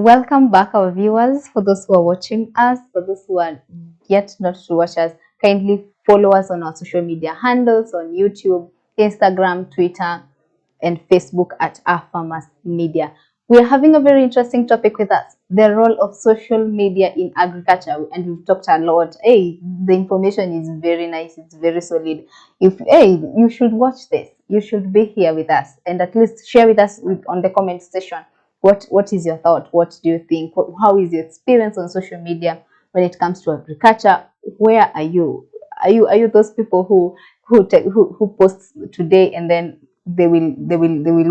[SPEAKER 1] Welcome back, our viewers. For those who are watching us, for those who are yet not to watch us, kindly follow us on our social media handles on YouTube, Instagram, Twitter, and Facebook at Our Farmers Media. We are having a very interesting topic with us, the role of social media in agriculture, and we've talked a lot. Hey, the information is very nice, it's very solid. If hey, you should watch this, you should be here with us, and at least share with us on the comment section what is your thought, what do you think, how is your experience on social media when it comes to agriculture. Where are you? Are you those people who post today and then they will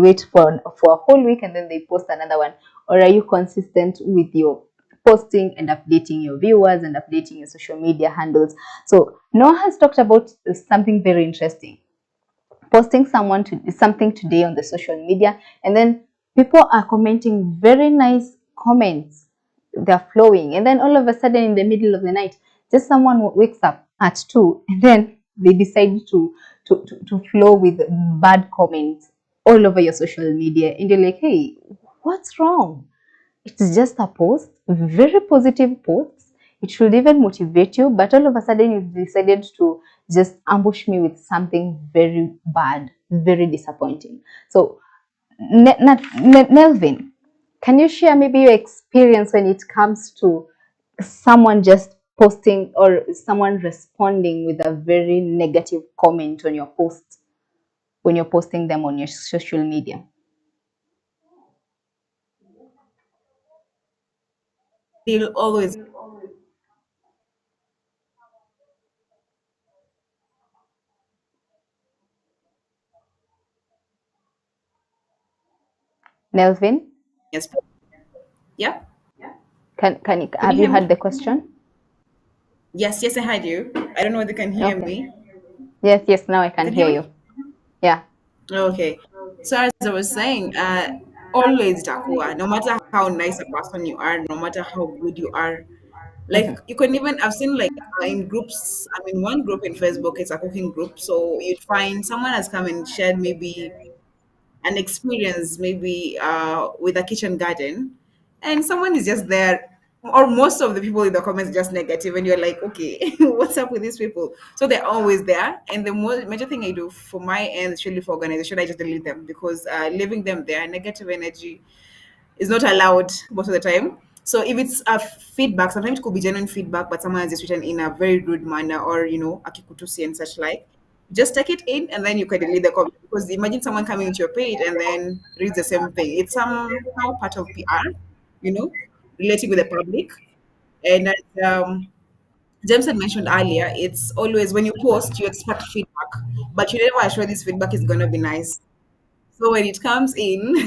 [SPEAKER 1] wait for a whole week and then they post another one, or are you consistent with your posting and updating your viewers and updating your social media handles? So Noah has talked about something very interesting, posting something today on the social media, and then people are commenting very nice comments, they're flowing, and then all of a sudden in the middle of the night, just someone wakes up at 2 and then they decide to flow with bad comments all over your social media, and you're like, hey, what's wrong? It's just a post, very positive posts. It should even motivate you, but all of a sudden you decided to just ambush me with something very bad, very disappointing. So, Nelvin, can you share maybe your experience when it comes to someone just posting or someone responding with a very negative comment on your posts when you're posting them on your social media?
[SPEAKER 2] They'll always.
[SPEAKER 1] Nelvin,
[SPEAKER 2] Yes. Yeah.
[SPEAKER 1] can
[SPEAKER 2] Can you
[SPEAKER 1] have you
[SPEAKER 2] hear
[SPEAKER 1] heard
[SPEAKER 2] me?
[SPEAKER 1] the question?
[SPEAKER 2] Yes. Yes, I heard you. I don't know whether you can hear
[SPEAKER 1] Okay.
[SPEAKER 2] me.
[SPEAKER 1] Yes, yes, now I
[SPEAKER 2] You
[SPEAKER 1] can
[SPEAKER 2] can hear
[SPEAKER 1] hear
[SPEAKER 2] me?
[SPEAKER 1] you. Yeah.
[SPEAKER 2] Okay. So as I was saying, always Takua, no matter how nice a person you are, no matter how good you are, like
[SPEAKER 1] Mhm.
[SPEAKER 2] you can even I've seen like in groups. I mean, one group in Facebook, it's a cooking group. So you'd find someone has come and shared maybe an experience maybe with a kitchen garden, and someone is just there, or most of the people in the comments are just negative, and you're like, okay, what's up with these people? So they're always there, and the major thing I do for my end, especially for organization, I just delete them because leaving them there, negative energy is not allowed most of the time. So if it's a feedback, sometimes it could be genuine feedback, but someone has just written in a very rude manner, or akikutusi and such like. Just take it in, and then you can delete the comment, because imagine someone coming into your page and then reads the same thing. It's somehow part of PR, you know, relating with the public. And as James had mentioned earlier, it's always when you post, you expect feedback, but you never assure this feedback is going to be nice. So when it comes in,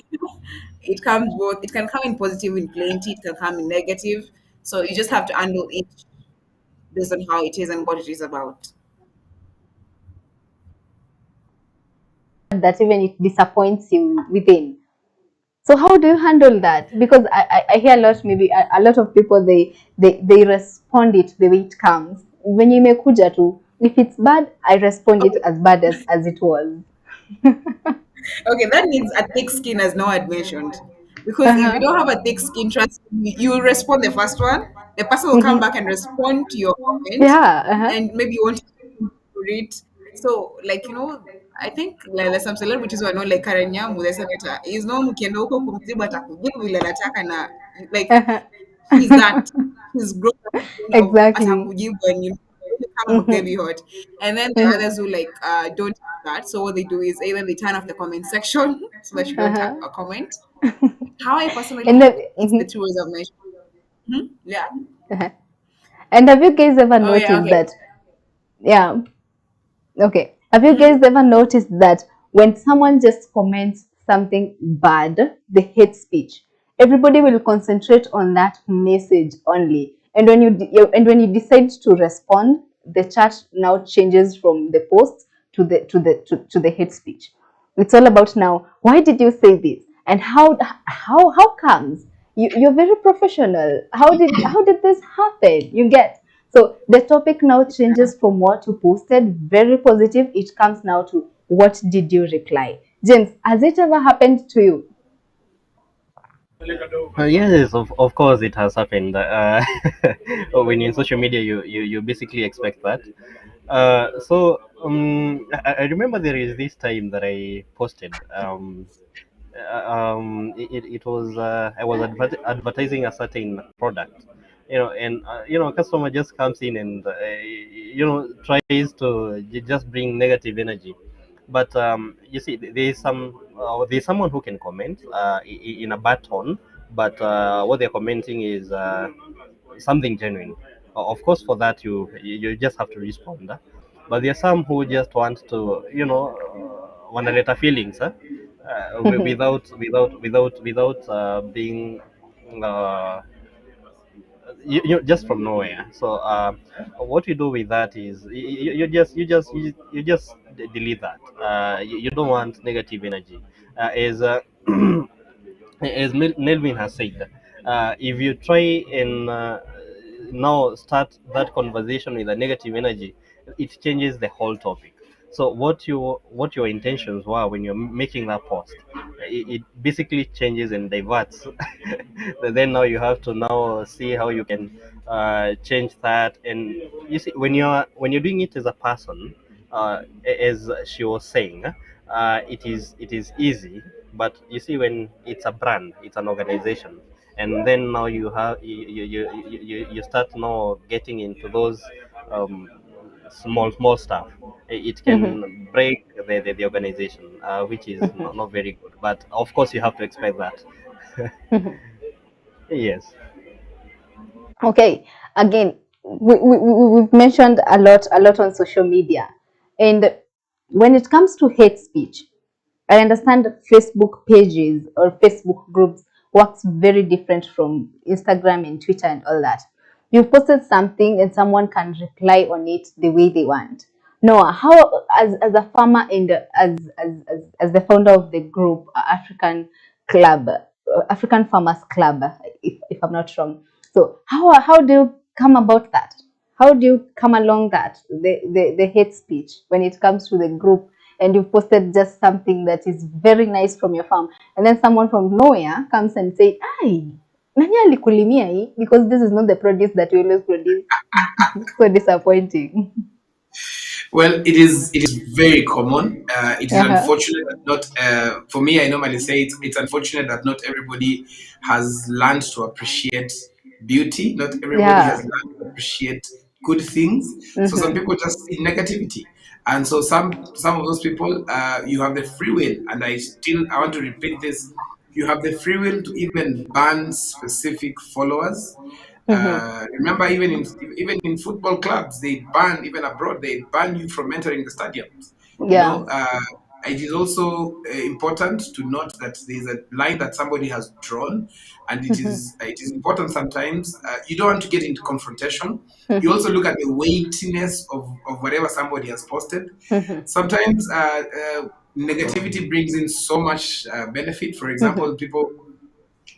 [SPEAKER 2] it comes both. It can come in positive, in plenty. It can come in negative. So you just have to handle it based on how it is and what it is about.
[SPEAKER 1] That even it disappoints you within. So how do you handle that? Because I hear a lot, maybe a lot of people they respond it the way it comes. When you make kuja to, if it's bad, I respond it
[SPEAKER 2] Okay,
[SPEAKER 1] as bad as it was.
[SPEAKER 2] okay, that needs a thick skin, as Noah had mentioned. Because if you
[SPEAKER 1] Uh-huh.
[SPEAKER 2] don't have a thick skin, trust me, you will respond the first one. The person will come back and respond to your comment,
[SPEAKER 1] Yeah. Uh-huh.
[SPEAKER 2] and maybe you want to read. So, like, I think like some celebrities who are not like Karen Nyamu, the senator, is no mkienda huko kumjibu atakujibu vile anataka na like
[SPEAKER 1] Uh-huh.
[SPEAKER 2] he's that. He's grown up of
[SPEAKER 1] Exactly.
[SPEAKER 2] atakujibu, and really kind of
[SPEAKER 1] Mm-hmm.
[SPEAKER 2] baby hot. And then the
[SPEAKER 1] Mm-hmm.
[SPEAKER 2] others who like don't have that. So what they do is either they turn off the comment section so that you don't
[SPEAKER 1] Uh-huh.
[SPEAKER 2] comment. How I personally
[SPEAKER 1] And
[SPEAKER 2] handle it's the
[SPEAKER 1] mhm.
[SPEAKER 2] two ways I've mentioned. Yeah.
[SPEAKER 1] Uh-huh. And have you guys ever
[SPEAKER 2] Oh yeah.
[SPEAKER 1] noticed
[SPEAKER 2] Okay.
[SPEAKER 1] that? Yeah. Okay. Have you
[SPEAKER 2] hmm
[SPEAKER 1] guys ever noticed that when someone just comments something bad, the hate speech, everybody will concentrate on that message only. And when when you decide to respond, the chat now changes from the post to the hate speech. It's all about now, why did you say this? And how comes? You're very professional. How did this happen? You get, so the topic now changes from what you posted, very positive. It comes now to what did you reply? James, has it ever happened to you?
[SPEAKER 3] Yes, of course it has happened. When you're in social media, you basically expect that. I remember there is this time that I posted. It was I was advertising a certain product, and customer just comes in and tries to just bring negative energy. But you see, there's someone who can comment in a bad tone, but what they're commenting is something genuine. Of course, for that you just have to respond. But there are some who just want to, wanaleta feelings, without being uh, just from nowhere. So what you do with that is you just delete that. You don't want negative energy. As as Nelvin has said, if you try and now start that conversation with a negative energy, it changes the whole topic. So what your intentions were when you're making that post, it basically changes and diverts. Then now you have to now see how you can change that. And you see, when you're doing it as a person, as she was saying, it is easy. But you see, when it's a brand, it's an organization, and then now you start now getting into those um, small stuff. It can break the organization, which is not very good. But of course, you have to expect that. Yes.
[SPEAKER 1] Okay, again, we've mentioned a lot on social media, and when it comes to hate speech, I understand Facebook pages or Facebook groups works very different from Instagram and Twitter and all that. You've posted something and someone can reply on it the way they want. Noah, how, as a farmer and as the founder of the group Club, African Farmers Club, if I'm not wrong. So how do you come about that? How do you come along that the hate speech when it comes to the group, and you've posted just something that is very nice from your farm, and then someone from nowhere comes and say, "Ai, nani alikulimia hii?" Because this is not the produce that we always produce. So disappointing.
[SPEAKER 4] Well, it is very common. It is
[SPEAKER 1] Uh-huh.
[SPEAKER 4] unfortunate that not for me. I normally say it's unfortunate that not everybody has learned to appreciate beauty. Not everybody has
[SPEAKER 1] Yeah.
[SPEAKER 4] learned to appreciate good things. So some
[SPEAKER 1] Mm-hmm.
[SPEAKER 4] people just see negativity, and so some of those people, you have the free will. And I want to repeat this: you have the free will to even ban specific followers.
[SPEAKER 1] Mm-hmm.
[SPEAKER 4] Remember, even in football clubs, they ban, even abroad, they ban you from entering the stadiums. You
[SPEAKER 1] Yeah.
[SPEAKER 4] know, it is also important to note that there's a line that somebody has drawn, and it is important sometimes. You don't want to get into confrontation. You
[SPEAKER 1] Mm-hmm.
[SPEAKER 4] also look at the weightiness of whatever somebody has posted.
[SPEAKER 1] Mm-hmm.
[SPEAKER 4] Sometimes negativity brings in so much benefit. For
[SPEAKER 1] Mm-hmm.
[SPEAKER 4] example, people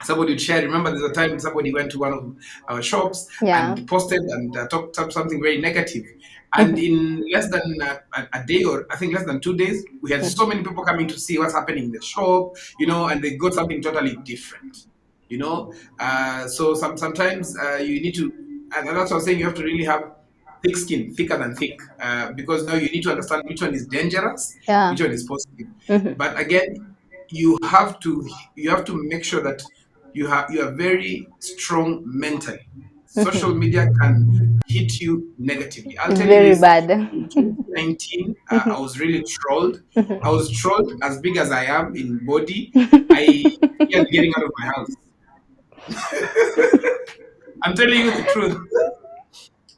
[SPEAKER 4] somebody would share. Remember, there's a time somebody went to one of our shops
[SPEAKER 1] Yeah.
[SPEAKER 4] and posted and talked up something very negative. And
[SPEAKER 1] Mm-hmm.
[SPEAKER 4] in less than a day, or I think less than 2 days, we had so many people coming to see what's happening in the shop, and they got something totally different. So sometimes you need to, and that's what I was saying. You have to really have thick skin, thicker than thick, because now you need to understand which one is dangerous,
[SPEAKER 1] Yeah.
[SPEAKER 4] which one is positive.
[SPEAKER 1] Mm-hmm.
[SPEAKER 4] But again, you have to you have to make sure that you are very strong mentally. Social
[SPEAKER 1] Mm-hmm.
[SPEAKER 4] media can hit you negatively. I'll tell you
[SPEAKER 1] Very
[SPEAKER 4] this:
[SPEAKER 1] bad.
[SPEAKER 4] in 2019, I was really trolled. I was trolled as big as I am in body. I feared getting out of my house. I'm telling you the truth.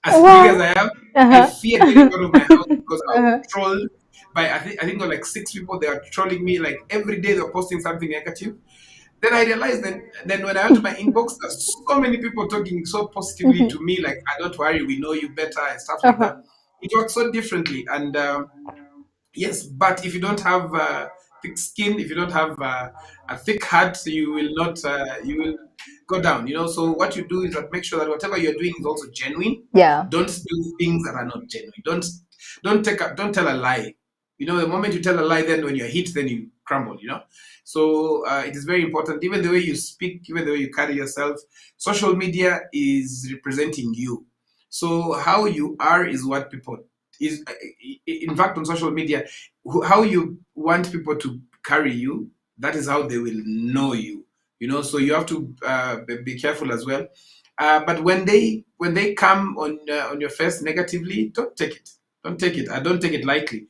[SPEAKER 4] As big as
[SPEAKER 1] Wow.
[SPEAKER 4] I am, I
[SPEAKER 1] Uh-huh.
[SPEAKER 4] feared getting out of my house because I was
[SPEAKER 1] Uh-huh.
[SPEAKER 4] trolled by, I think there were like 6 people. They were trolling me like every day. They were posting something negative. Then I realized that then when I went to my inbox, there's so many people talking so positively
[SPEAKER 1] Mm-hmm.
[SPEAKER 4] to me, like, don't worry, we know you better and stuff like
[SPEAKER 1] Uh-huh.
[SPEAKER 4] that. It works so differently. And yes, but if you don't have thick skin, if you don't have a thick heart, you will not, you will go down. So what you do is that make sure that whatever you're doing is also genuine.
[SPEAKER 1] Yeah.
[SPEAKER 4] Don't do things that are not genuine. Don't tell a lie. The moment you tell a lie, then when you're hit, then you crumble, you know. So it is very important. Even the way you speak, even the way you carry yourself, social media is representing you. So how you are is what people is. In fact, on social media, how you want people to carry you, that is how they will know you. You know, so you have to be careful as well. But when they come on your face negatively, don't take it. Don't take it. I don't take it lightly.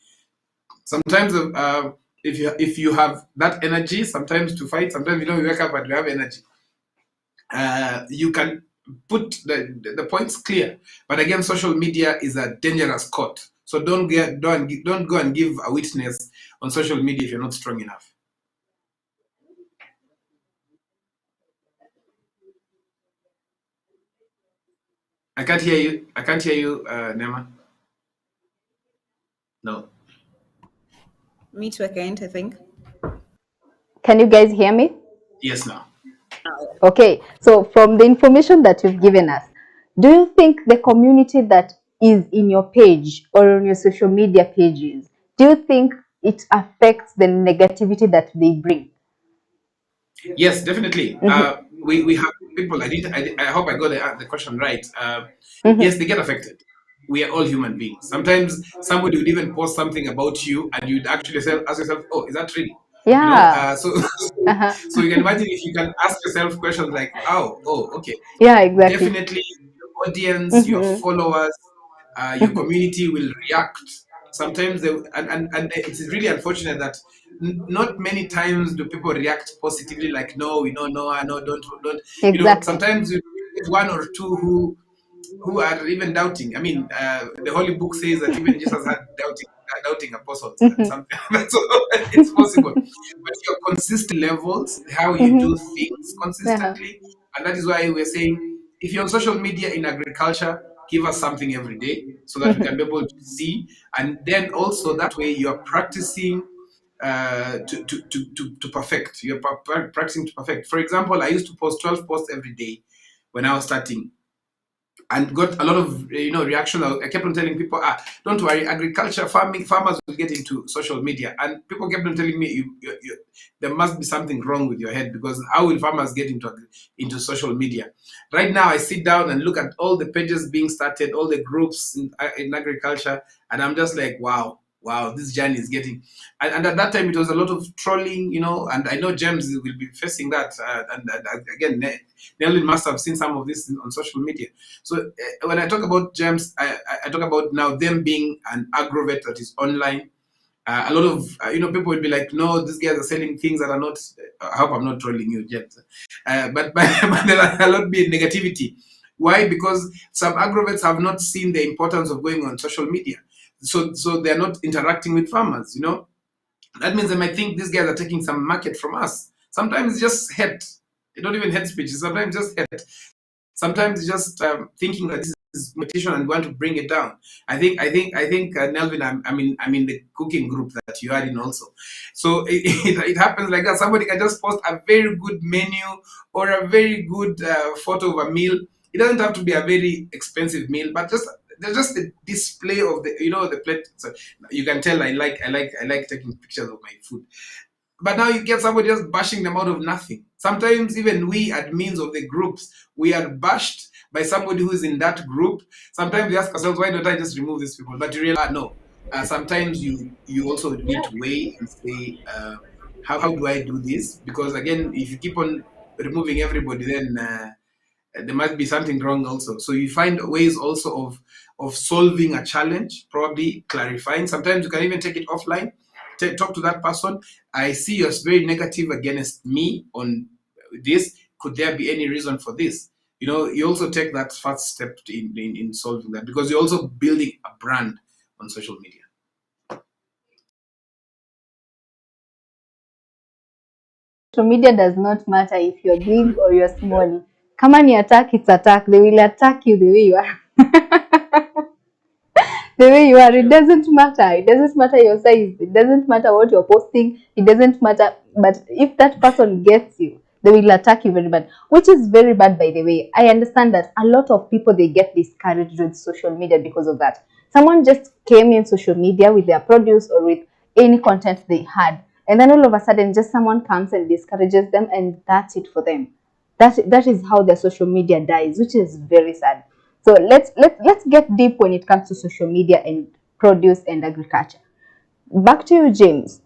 [SPEAKER 4] Sometimes if you have that energy, sometimes to fight, sometimes you know you wake up and you have energy. You can put the points clear. But again, social media is a dangerous court. So don't go and give a witness on social media if you're not strong enough. I can't hear you. I can't hear you, Nema. No.
[SPEAKER 2] Me too, I think.
[SPEAKER 1] Can you guys hear me?
[SPEAKER 4] Yes, now.
[SPEAKER 1] Okay, so from the information that you've given us, do you think the community that is in your page or on your social media pages, do you think it affects the negativity that they bring?
[SPEAKER 4] Yes, definitely.
[SPEAKER 1] Mhm.
[SPEAKER 4] We have people. I hope I got the question right. Yes,
[SPEAKER 1] Mhm.
[SPEAKER 4] they get affected. We are all human beings. Sometimes somebody would even post something about you, and you'd actually ask yourself, "Oh, is that really?" You know.
[SPEAKER 1] Yeah. Uh-huh.
[SPEAKER 4] So you can imagine if you can ask yourself questions like, "Oh, okay."
[SPEAKER 1] Yeah, exactly.
[SPEAKER 4] Definitely your audience, your
[SPEAKER 1] Mm-hmm.
[SPEAKER 4] followers, your
[SPEAKER 1] Mm-hmm.
[SPEAKER 4] community will react. Sometimes they, and it's really unfortunate that not many times do people react positively, like, no, we don't know, I know, don't. You know,
[SPEAKER 1] Exactly.
[SPEAKER 4] sometimes you get one or two who are even doubting. I mean, the Holy Book says that even Jesus had doubting apostles and
[SPEAKER 1] Mm-hmm.
[SPEAKER 4] something. So it's possible. But your consistent levels, how you do
[SPEAKER 1] Mm-hmm.
[SPEAKER 4] things
[SPEAKER 1] Uh-huh.
[SPEAKER 4] consistently, and that is why we're saying if you're on social media in agriculture, give us something every day so that we can be able to see, and then also that way you're practicing to perfect. You're practicing to perfect. For example, I used to post 12 posts every day when I was starting and got a lot of reaction. I kept on telling people, don't worry, agriculture, farming, farmers will get into social media, and people kept on telling me, there must be something wrong with your head because how will farmers get into social media? Right now, I sit down and look at all the pages being started, all the groups in agriculture, and I'm just like, wow. Wow, this journey is getting, and at that time it was a lot of trolling, and I know James will be facing that. And again, Nelly must have seen some of this on social media. So when I talk about gems, I talk about now them being an aggrovate that is online. A lot of people will be like, no, these guys are selling things that are not. I hope I'm not trolling you, James. But there are a lot be negativity. Why? Because some aggrovates have not seen the importance of going on social media, so they're not interacting with farmers. That means they might think these guys are taking some market from us. Sometimes it's just hate. They don't even hate speech. Sometimes just hate. Sometimes just thinking that this is competition and want to bring it down. I think Nelvin, I'm in the cooking group that you are in also. So it happens like that. Somebody can just post a very good menu or a very good photo of a meal. It doesn't have to be a very expensive meal, but just there's just the display of the plate. So you can tell I like taking pictures of my food. But now you get somebody just bashing them out of nothing. Sometimes even we admins of the groups, we are bashed by somebody who is in that group. Sometimes we ask ourselves, why don't I just remove these people? But you realize, no. Sometimes you also need to weigh and say, how do I do this? Because again, if you keep on removing everybody, then there might be something wrong also. So you find ways also of solving a challenge, probably clarifying. Sometimes you can even take it offline, talk to that person. I see you're very negative against me on this. Could there be any reason for this? You also take that first step in solving that because you're also building a brand on social media.
[SPEAKER 1] Social media does not matter if you're big or you're small. Kama ni attack, it's attack. They will attack you the way you are. The way you are, it doesn't matter. It doesn't matter your size. It doesn't matter what you're posting. It doesn't matter. But if that person gets you, they will attack you very bad, which is very bad, by the way. I understand that a lot of people, they get discouraged with social media because of that. Someone just came in social media with their produce or with any content they had, and then all of a sudden just someone comes and discourages them, and that's it for them. That is how their social media dies, which is very sad. So let's get deep when it comes to social media and produce and agriculture. Back to you, James.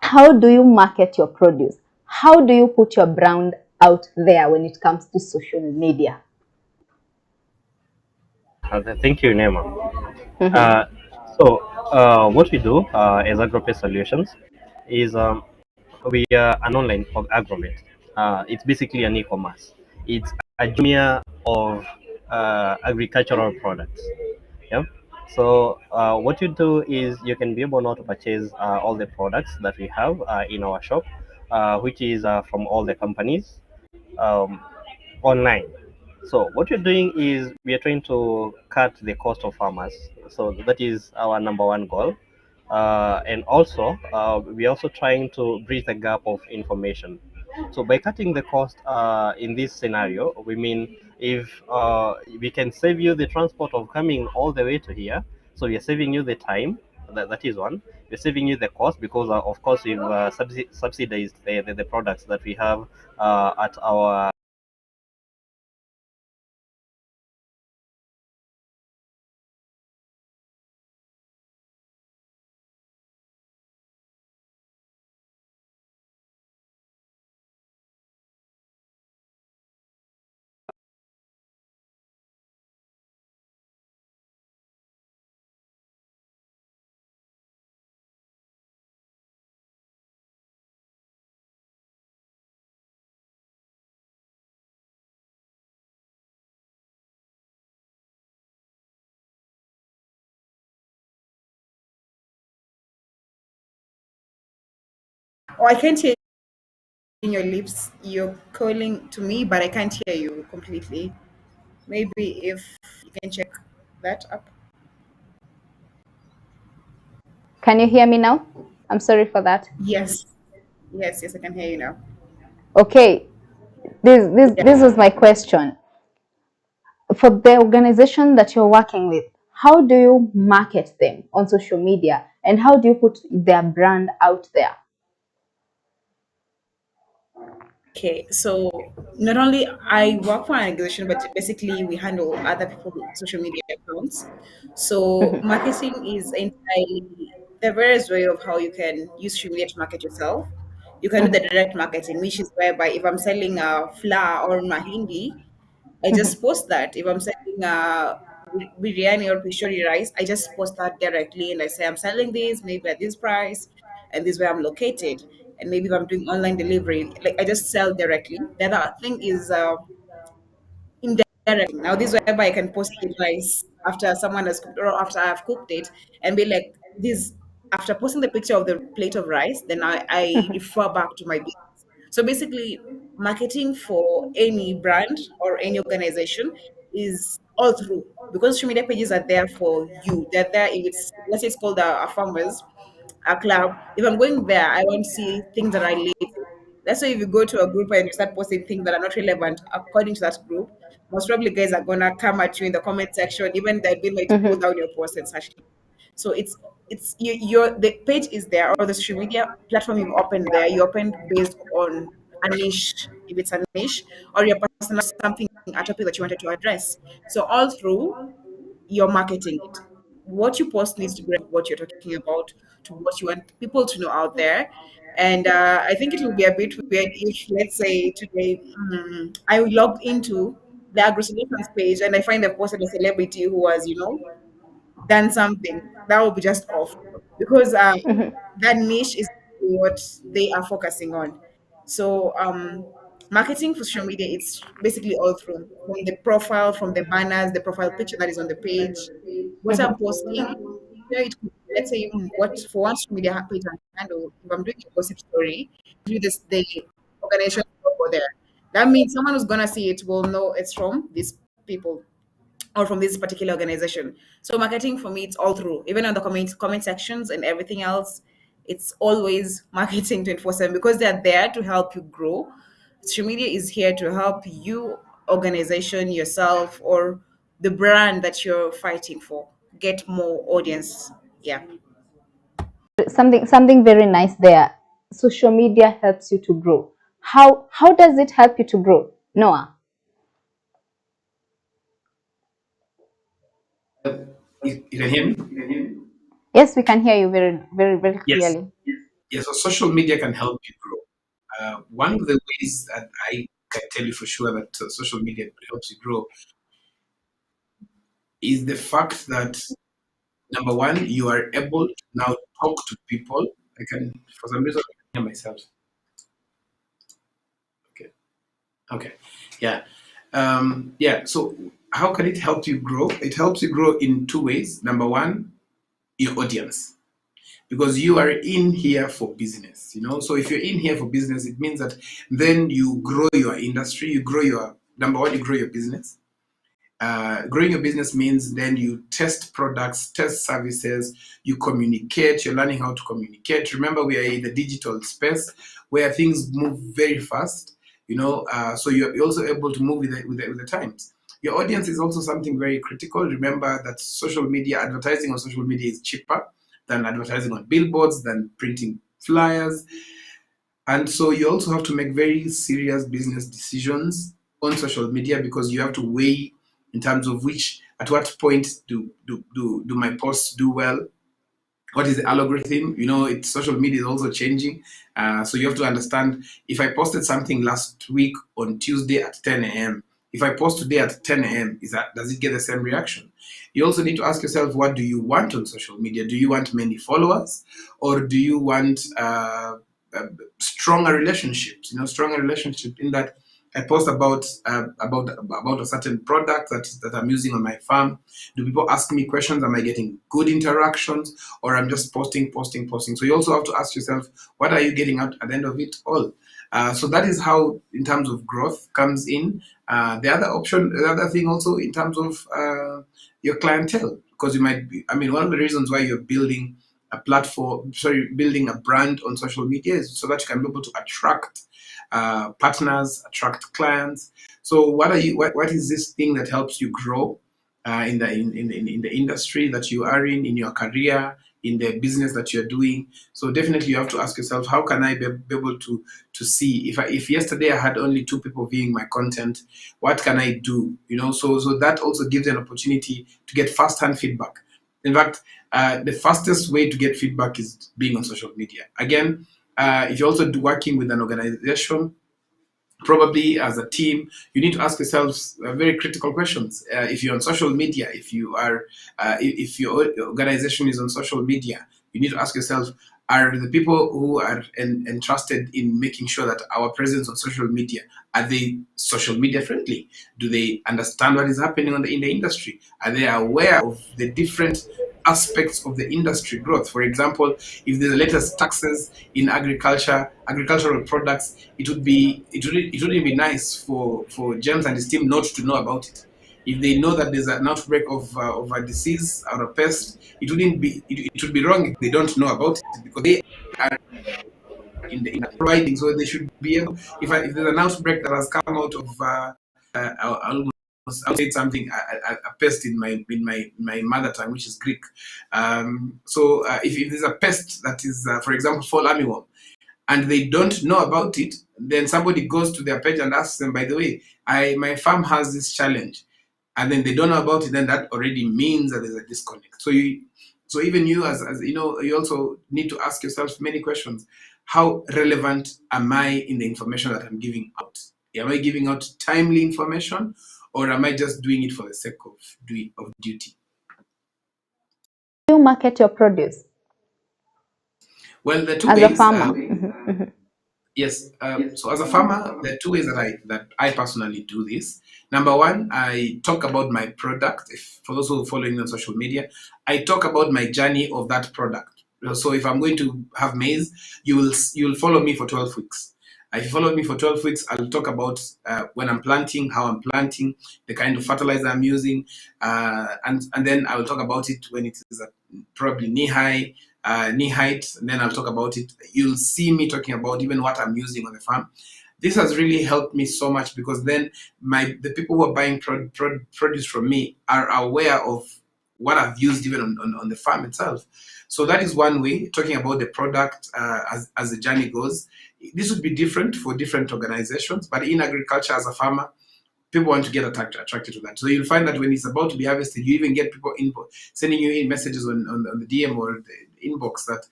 [SPEAKER 1] How do you market your produce? How do you put your brand out there when it comes to social media?
[SPEAKER 3] Thank you, Nema.
[SPEAKER 1] Mm-hmm.
[SPEAKER 3] Uh, what we do as AgroPay Solutions is we are an online agrovet. It's basically an e-commerce. It's a Jumia of agricultural products. Yeah. So what you do is you can be able now to purchase all the products that we have in our shop, which is from all the companies. Um, online. So what we're doing is we are trying to cut the cost of farmers. So that is our number one goal. And also, we're also trying to bridge the gap of information. So by cutting the cost in this scenario, we mean if we can save you the transport of coming all the way to here, so we are saving you the time. That is one. We're saving you the cost because, of course, we've subsidized the products that we have at our.
[SPEAKER 2] Oh, I can't hear in your lips. You're calling to me, but I can't hear you completely. Maybe if you can check that up.
[SPEAKER 1] Can you hear me now? I'm sorry for that.
[SPEAKER 2] Yes, yes, I can hear you now.
[SPEAKER 1] Okay,
[SPEAKER 2] Yeah.
[SPEAKER 1] this was my question. For the organization that you're working with, how do you market them on social media, and how do you put their brand out there?
[SPEAKER 2] Okay, so not only I work for an organization, but basically we handle other people's social media accounts. So marketing is entirely the various way of how you can use social media to market yourself. You can do the direct marketing, which is whereby if I'm selling a flour or mahindi, I just post that. If I'm selling biryani or pishori rice, I just post that directly and I say I'm selling this maybe at this price and this is where I'm located. And maybe if I'm doing online delivery, like I just sell directly. The other thing is indirect. Now this is whereby I can post the rice after someone has cooked or after I've cooked it and be like this after posting the picture of the plate of rice, then I refer back to my business. So basically marketing for any brand or any organization is all through because social media pages are there for you. They're there if it's let's say it's called a farmers a club. If I'm going there, I want to see things that I relate to. That's why if you go to a group and you start posting things that are not relevant according to that group, most probably guys are gonna come at you in the comment section. Even they've been made to pull down your post and such. So it's your the page is there or the social media platform you've opened there. You opened based on a niche, if it's a niche, or your personal something a topic that you wanted to address. So all through you're marketing it. What you post needs to be what you're talking about to what you want people to know out there. And I think it will be a bit weird if, let's say, today I logged into the agro solutions page and I find a posted a celebrity who was, done something. That will be just off because that niche is what they are focusing on. So marketing for social media it's basically all through from the profile, from the banners, the profile picture that is on the page, what I'm posting. Here it could, let's say what for one social media page I handle, if I'm doing a gossip story, do this the organization logo there. That means someone who's gonna see it will know it's from these people or from this particular organization. So marketing for me, it's all through, even on the comment sections and everything else. It's always marketing 24/7 because they're there to help you grow. Social media is here to help you, organization, yourself, or the brand that you're fighting for get more audience. Yeah.
[SPEAKER 1] Something very nice there. social media helps you to grow. How does it help you to grow, Noah?
[SPEAKER 4] You can hear me?
[SPEAKER 1] Yes, we can hear you very, very, very
[SPEAKER 4] Yes.
[SPEAKER 1] clearly.
[SPEAKER 4] Yes. So social media can help you grow. One of the ways that I can tell you for sure that social media helps you grow is the fact that number one, you are able to now talk to people. I can, for some reason, I can hear myself. Okay. Okay. Yeah. Yeah. So how can it help you grow? It helps you grow in two ways. Number one, your audience, because you are in here for business, so if you're in here for business, it means that then you grow your industry, you grow your number one, you grow your business. Growing your business means then you test products, test services, you communicate, you're learning how to communicate. Remember, we are in the digital space where things move very fast, so you're also able to move with the times. Your audience is also something very critical. Remember that social media, advertising on social media is cheaper than advertising on billboards, than printing flyers. And so you also have to make very serious business decisions on social media, because you have to weigh in terms of at what point do my posts do well, what is the algorithm. It's social media is also changing, so you have to understand, if I posted something last week on Tuesday at 10 a.m., if I post today at 10 a.m., does it get the same reaction? You also need to ask yourself, what do you want on social media? Do you want many followers, or do you want uh, stronger relationships? Stronger relationship in that I post about a certain product that I'm using on my farm. Do people ask me questions? Am I getting good interactions, or I'm just posting? So you also have to ask yourself, what are you getting out at the end of it all? So that is how, in terms of growth, comes in. The other thing also, in terms of your clientele, because you might be. I mean, one of the reasons why you're building building a brand on social media is so that you can be able to attract partners, attract clients. So what is this thing that helps you grow in the industry that you are in your career, in the business that you're doing? So definitely you have to ask yourself, how can I be able to see, if yesterday I had only two people viewing my content, what can I do? So that also gives an opportunity to get first-hand feedback. In fact, the fastest way to get feedback is being on social media. Again, if you're also working with an organization, probably as a team, you need to ask yourselves very critical questions. If you're on social media, if your organization is on social media, you need to ask yourself, are the people who are entrusted in making sure that our presence on social media, are they social media friendly? Do they understand what is happening in the industry? Are they aware of the different aspects of the industry growth? For example, if there's the latest taxes in agricultural products, it wouldn't be nice for James and his team not to know about it. If they know that there's an outbreak of a disease or a pest, it would be wrong if they don't know about it, because they are in the providing. So they should be able. If there's an outbreak that has come out of I'll say something, a pest in my mother tongue, which is Greek. So if there's a pest that is, for example, fall armyworm, and they don't know about it, then somebody goes to their page and asks them, by the way, my farm has this challenge, and then they don't know about it, then that already means that there's a disconnect. So even you, as you know, you also need to ask yourself many questions. How relevant am I in the information that I'm giving out? Am I giving out timely information, or am I just doing it for the sake of duty?
[SPEAKER 1] You market your produce
[SPEAKER 4] Well, the two
[SPEAKER 1] as a
[SPEAKER 4] ways.
[SPEAKER 1] farmer. Mhm.
[SPEAKER 4] Yes. So as a farmer, there are two ways that I personally do this. Number one, I talk about my product. For those who are following me on social media, I talk about my journey of that product. So if I'm going to have maize, you'll follow me for 12 weeks. If you follow me for 12 weeks, I'll talk about when I'm planting, how I'm planting, the kind of fertilizer I'm using, and then I will talk about it when it is probably knee height, and then I'll talk about it. You'll see me talking about even what I'm using on the farm. This has really helped me so much, because then the people who are buying produce from me are aware of what I've used even on the farm itself. So that is one way, talking about the product as the journey goes. This would be different for different organizations, but in agriculture as a farmer, people want to get attracted to that. So you'll find that when it's about to be harvested, you even get people sending you in messages on the DM or the inbox that,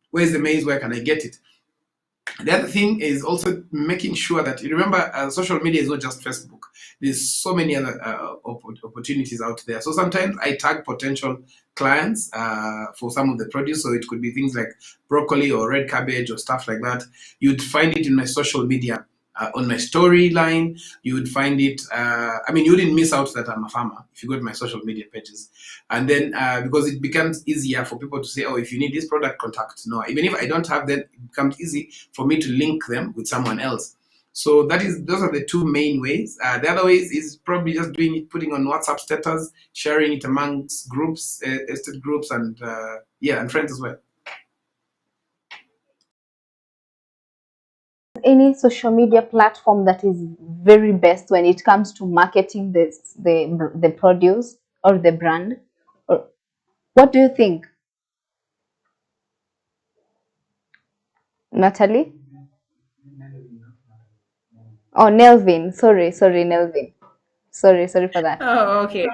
[SPEAKER 4] where's the maize, where can I get it? The other thing is also making sure that you remember social media is not just Facebook. There's so many other opportunities out there. So sometimes I tag potential clients for some of the produce. So it could be things like broccoli or red cabbage or stuff like that. You'd find it in my social media. On my storyline, you would find it. I mean, you wouldn't miss out that I'm a farmer if you go to my social media pages. And then because it becomes easier for people to say, oh, if you need this product, contact Noah. Even if I don't have that, it becomes easy for me to link them with someone else. So those are the two main ways. The other ways is probably just doing it, putting on WhatsApp status, sharing it amongst groups, estate groups, and and friends as well.
[SPEAKER 1] Any social media platform that is very best when it comes to marketing the produce or the brand? Or what do you think, Natalie? Oh, Nelvin. Sorry, Nelvin. Sorry for that.
[SPEAKER 2] Oh, okay.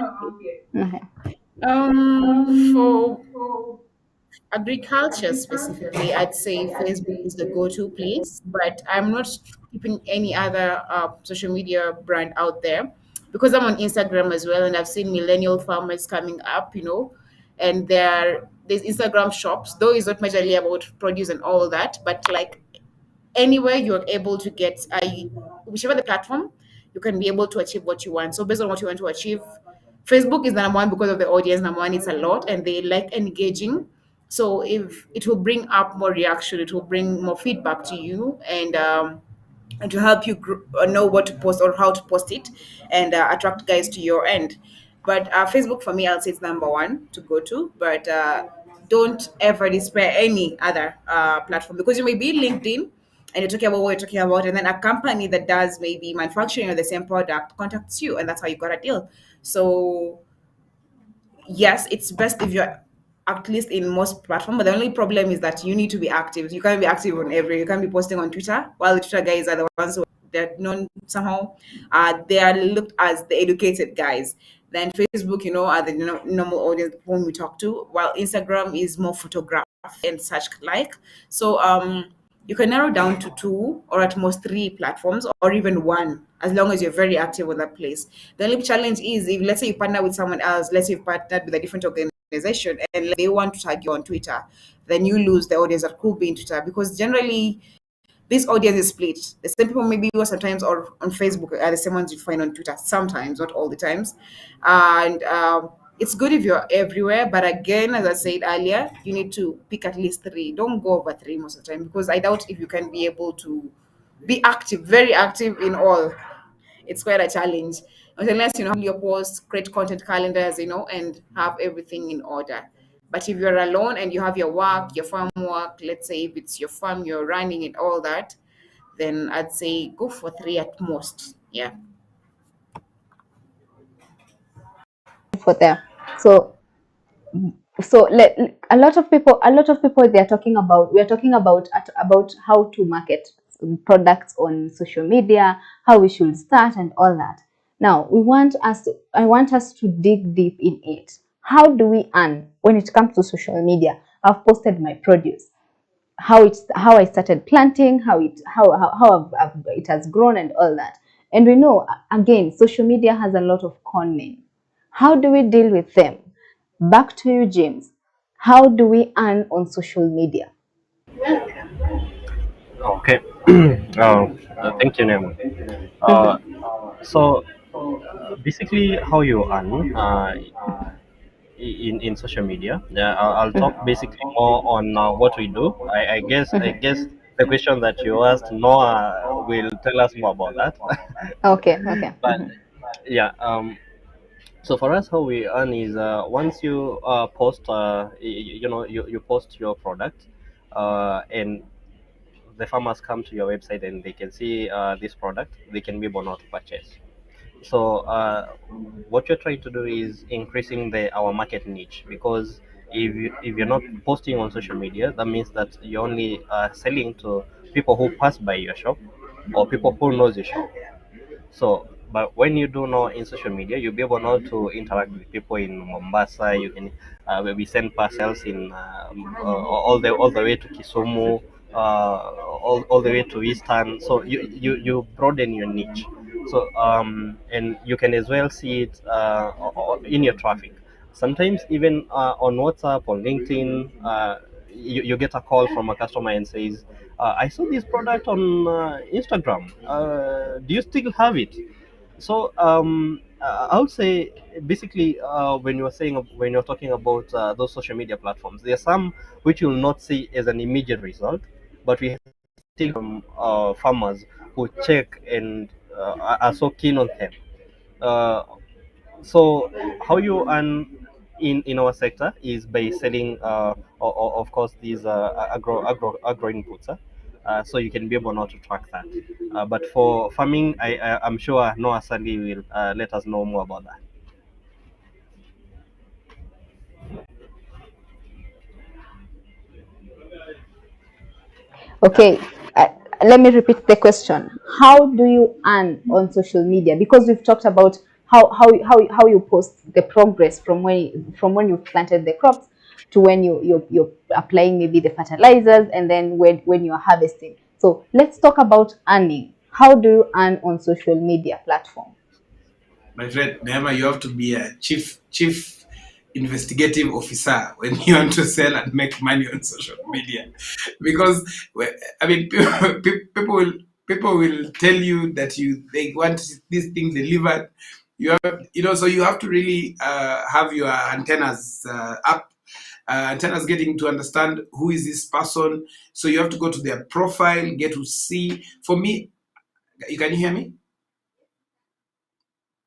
[SPEAKER 1] Okay.
[SPEAKER 2] For agriculture specifically, I'd say Facebook is the go-to place, but I'm not keeping any other social media brand out there because I'm on Instagram as well, and I've seen millennial farmers coming up, and there's Instagram shops, though it's not majorly about produce and all that, but like anywhere you're able to get whichever the platform, you can be able to achieve what you want. So based on what you want to achieve, Facebook is number one because of the audience. Number one, it's a lot and they like engaging. So if it will bring up more reaction, it will bring more feedback to you, and to help you know what to post or how to post it, and attract guys to your end. But Facebook for me, I'll say it's number one to go to. But don't ever despair any other platform, because you may be LinkedIn and you're talking about what you're talking about, and then a company that does maybe manufacturing of the same product contacts you, and that's how you got a deal. So yes, it's best if you're at least in most platforms, but the only problem is that you need to be active. You can't be active on every. You can't be posting on Twitter, while the Twitter guys are the ones who they're known somehow. They are looked as the educated guys. Then Facebook, are the normal audience whom we talk to, while Instagram is more photograph and such like. So you can narrow down to two or at most three platforms, or even one, as long as you're very active on that place. The only challenge is, if let's say you partner with someone else, let's say you partnered with a different organization and they want to tag you on Twitter, then you lose the audience that could be in Twitter, because generally this audience is split. The same people maybe you sometimes or on Facebook are the same ones you find on Twitter sometimes, not all the times. And it's good if you're everywhere, but again, as I said earlier, you need to pick at least three. Don't go over three most of the time, because I doubt if you can be able to be active, very active in all. It's quite a challenge unless your posts, create content calendars, and have everything in order. But if you're alone and you have your work, your farm work, let's say if it's your farm, you're running it, all that, then I'd say go for three at most. Yeah.
[SPEAKER 1] For them. So a lot of people they're talking about we're talking about how to market products on social media, how we should start and all that. Now I want us to dig deep in it. How do we earn when it comes to social media? I've posted my produce, how I started planting, it has grown and all that. And we know again, social media has a lot of con men. How do we deal with them? Back to you, James. How do we earn on social media?
[SPEAKER 3] Okay. Thank you, Nemo. Uh, so basically, how you earn in social media. Yeah, I'll talk basically more on what we do. I guess the question that you asked, Noah will tell us more about that.
[SPEAKER 1] Okay.
[SPEAKER 3] But yeah, so for us, how we earn is once you post, you post your product, and the farmers come to your website and they can see this product, they can be able not to purchase. So what you're trying to do is increasing the our market niche, because if you're not posting on social media, that means that you're only selling to people who pass by your shop or people who knows your shop. So, but when you do know in social media, you'll be able now to interact with people in Mombasa. You can maybe send parcels in all the way to Kisumu, all the way to Eastern. So you broaden your niche. So and you can as well see it in your traffic. Sometimes even on WhatsApp or LinkedIn, you get a call from a customer and says, I saw this product on Instagram. Do you still have it? So I would say basically when you're talking about those social media platforms, there are some which you'll not see as an immediate result, but we still farmers who check and are so keen on them. Uh, so how you earn in our sector is by selling, of course, these agro inputs. So you can be able not to track that. But for farming, I'm sure Noah Sally will let us know more about that.
[SPEAKER 1] Okay, let me repeat the question. How do you earn on social media? Because we've talked about how you post the progress from when you planted the crops to when you're applying maybe the fertilizers, and then when you're harvesting. So let's talk about earning. How do you earn on social media platform?
[SPEAKER 4] My friend Neema, you have to be a chief investigative officer when you want to sell and make money on social media, because I mean people will tell you that they want this thing delivered. So you have to really have your antennas up, antennas getting to understand who is this person. So you have to go to their profile, get to see. For me, you can hear me?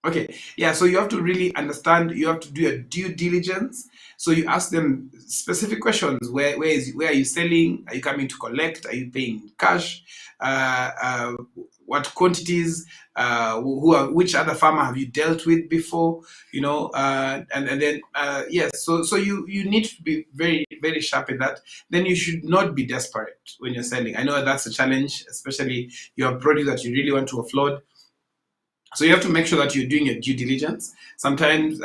[SPEAKER 4] Okay, yeah, so you have to really understand, you have to do your due diligence. So you ask them specific questions. Where are you selling? Are you coming to collect? Are you paying cash? What quantities? Which other farmer have you dealt with before? And then yes, so you need to be very, very sharp in that. Then you should not be desperate when you're selling. I know that's a challenge, especially you have produce that you really want to offload, so you have to make sure that you're doing your due diligence. Sometimes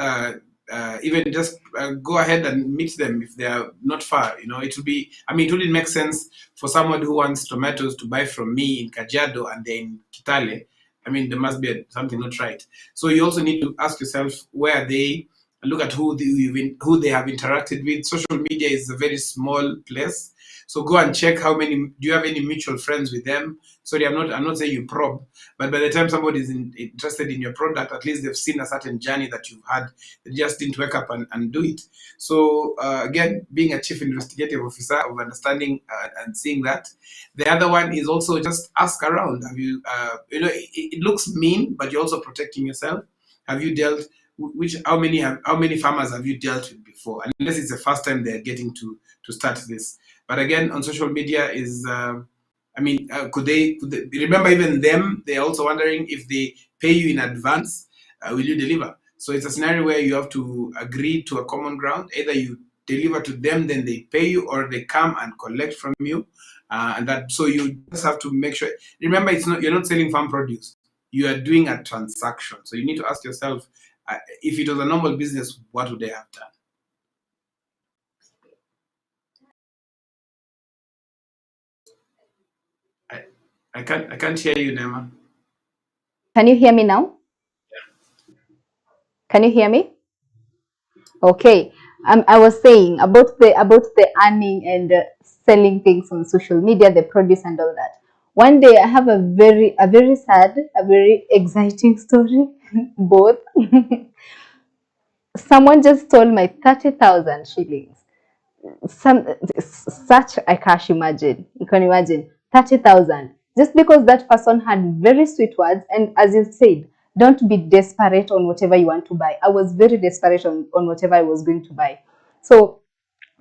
[SPEAKER 4] even just go ahead and meet them if they are not far. It will be. I mean, it wouldn't make sense for someone who wants tomatoes to buy from me in Kajiado and they're in Kitale. I mean, there must be something not right. So you also need to ask yourself where are they. Look at who they have interacted with. Social media is a very small place, so go and check how many. Do you have any mutual friends with them? Sorry, I'm not saying you probe, but by the time somebody is interested in your product, at least they've seen a certain journey that you've had. They just didn't wake up and do it. So again, being a chief investigative officer of understanding and seeing that. The other one is also just ask around. Have you, it looks mean, but you're also protecting yourself. Have you dealt? How many farmers have you dealt with before? Unless it's the first time they're getting to start this. But again, on social media is. I mean, could they remember even them? They're also wondering if they pay you in advance, will you deliver? So it's a scenario where you have to agree to a common ground. Either you deliver to them, then they pay you, or they come and collect from you. And that so you just have to make sure. Remember, you're not selling farm produce. You are doing a transaction. So you need to ask yourself, if it was a normal business, what would they have done? I, I can't hear you, Nema.
[SPEAKER 1] Can you hear me now? Can you hear me? Okay. I was saying about the earning and selling things on social media, the produce and all that. One day I have a very sad, a very exciting story, both. Someone just stole my 30,000 shillings. Some such I can't imagine. You can imagine 30,000 just because that person had very sweet words, and as you said, don't be desperate on whatever you want to buy. I was very desperate on whatever I was going to buy, so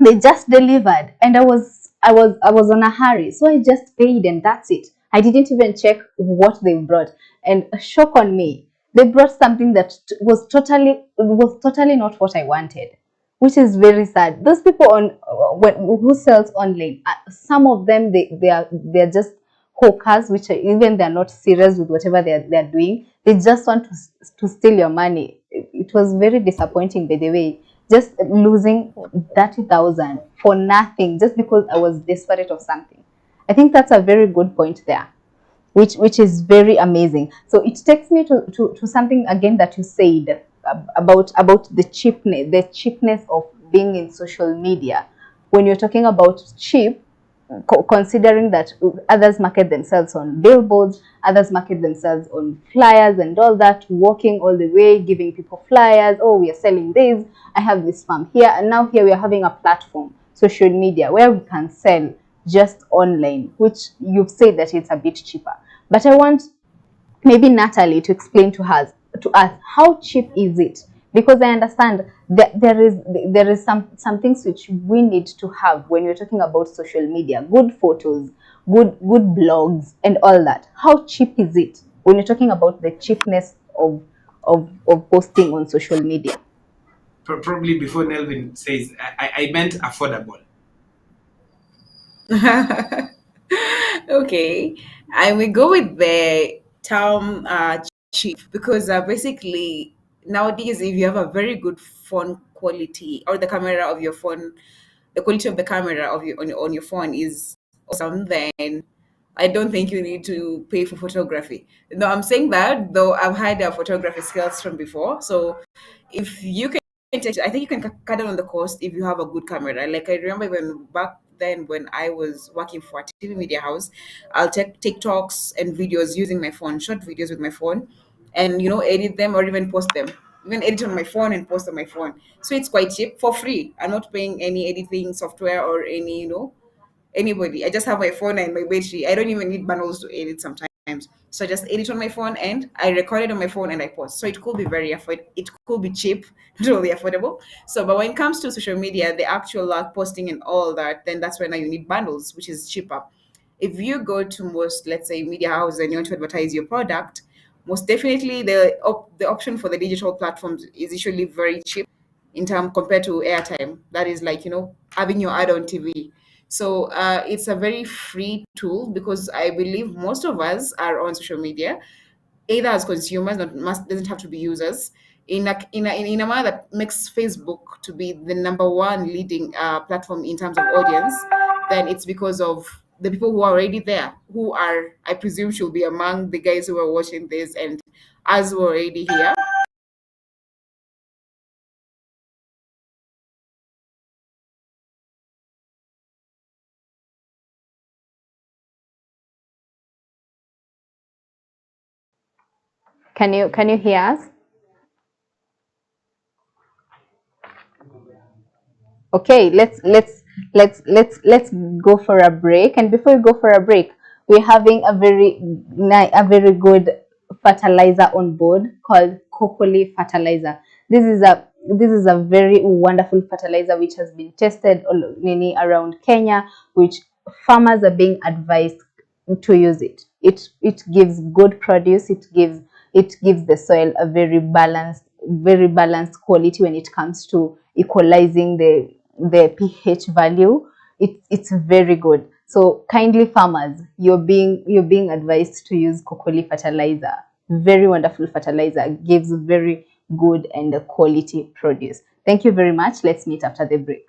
[SPEAKER 1] they just delivered, and I was on a hurry, so I just paid and that's it. I didn't even check what they brought, and a shock on me. They brought something that was totally not what I wanted, which is very sad. Those people who sells online, some of them they're just hawkers, which are, even they're not serious with whatever they're doing. They just want to steal your money. It was very disappointing, by the way, just losing 30,000 for nothing just because I was desperate of something. I think that's a very good point there, which is very amazing. So it takes me to something again that you said about the cheapness of being in social media. When you're talking about cheap, considering that others market themselves on billboards, others market themselves on flyers and all that, walking all the way, giving people flyers. Oh, we are selling this. I have this farm here, and now here we are having a platform, social media, where we can sell just online, which you've said that it's a bit cheaper. But I want maybe Natalie to explain to us how cheap is it, because I understand that there is some things which we need to have when you're talking about social media: good photos, good blogs, and all that. How cheap is it when you're talking about the cheapness of posting on social media?
[SPEAKER 4] Probably before Nelvin says, I meant affordable.
[SPEAKER 2] Okay, I will go with the term cheap because basically nowadays, if you have a very good phone quality or the camera of your phone, the quality of the camera of on your phone is awesome, then I don't think you need to pay for photography. No, I'm saying that though I've had photography skills from before. So if you can take, I think you can cut down on the cost if you have a good camera. Like I remember when back then when I was working for a TV media house, I'll take TikToks and videos using my phone, short videos with my phone, and edit them or even post them. Even edit on my phone and post on my phone. So it's quite cheap for free. I'm not paying any editing software or any anybody. I just have my phone and my battery. I don't even need bundles to edit sometimes. So I just edit on my phone and I record it on my phone and I post. So it could be very it could be cheap, totally affordable. So but when it comes to social media, the actual posting and all that, then that's when you need bundles, which is cheaper. If you go to most, let's say, media houses and you want to advertise your product, most definitely the option for the digital platforms is usually very cheap in term compared to airtime. That is like having your ad on TV. So it's a very free tool because I believe most of us are on social media either as consumers, not must doesn't have to be users, in a manner that makes Facebook to be the number one leading platform in terms of audience. Then it's because of the people who are already there, who are, I presume, should be among the guys who are watching this and us who are already here.
[SPEAKER 1] Can you hear us? Okay, let's go for a break. And before we go for a break, we're having a very good fertilizer on board called Cocoa fertilizer. This is a very wonderful fertilizer which has been tested around Kenya, which farmers are being advised to use it. It gives good produce. It gives the soil a very balanced quality when it comes to equalizing the pH value. It's very good. So kindly farmers, you're being advised to use Cocoa fertilizer. Very wonderful fertilizer, gives very good and quality produce. Thank you very much. Let's meet after the break.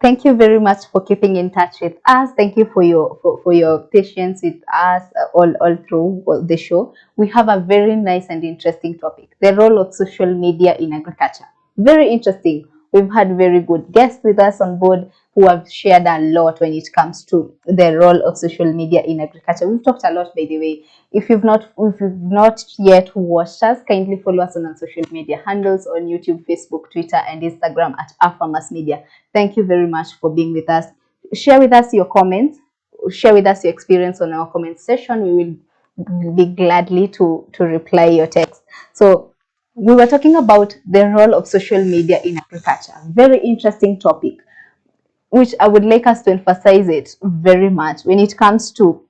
[SPEAKER 1] Thank you very much for keeping in touch with us. Thank you for your patience with us all through the show. We have a very nice and interesting topic: the role of social media in agriculture. Very interesting. We've had very good guests with us on board who have shared a lot when it comes to the role of social media in agriculture. We've talked a lot, by the way. If you've not yet watched us, kindly follow us on our social media handles on YouTube, Facebook, Twitter, and Instagram at Our Farmers Media. Thank you very much for being with us. Share with us your comments. Share with us your experience on our comment section. We will be gladly to reply your text. So we were talking about the role of social media in agriculture. Very interesting topic, which I would like us to emphasize it very much when it comes to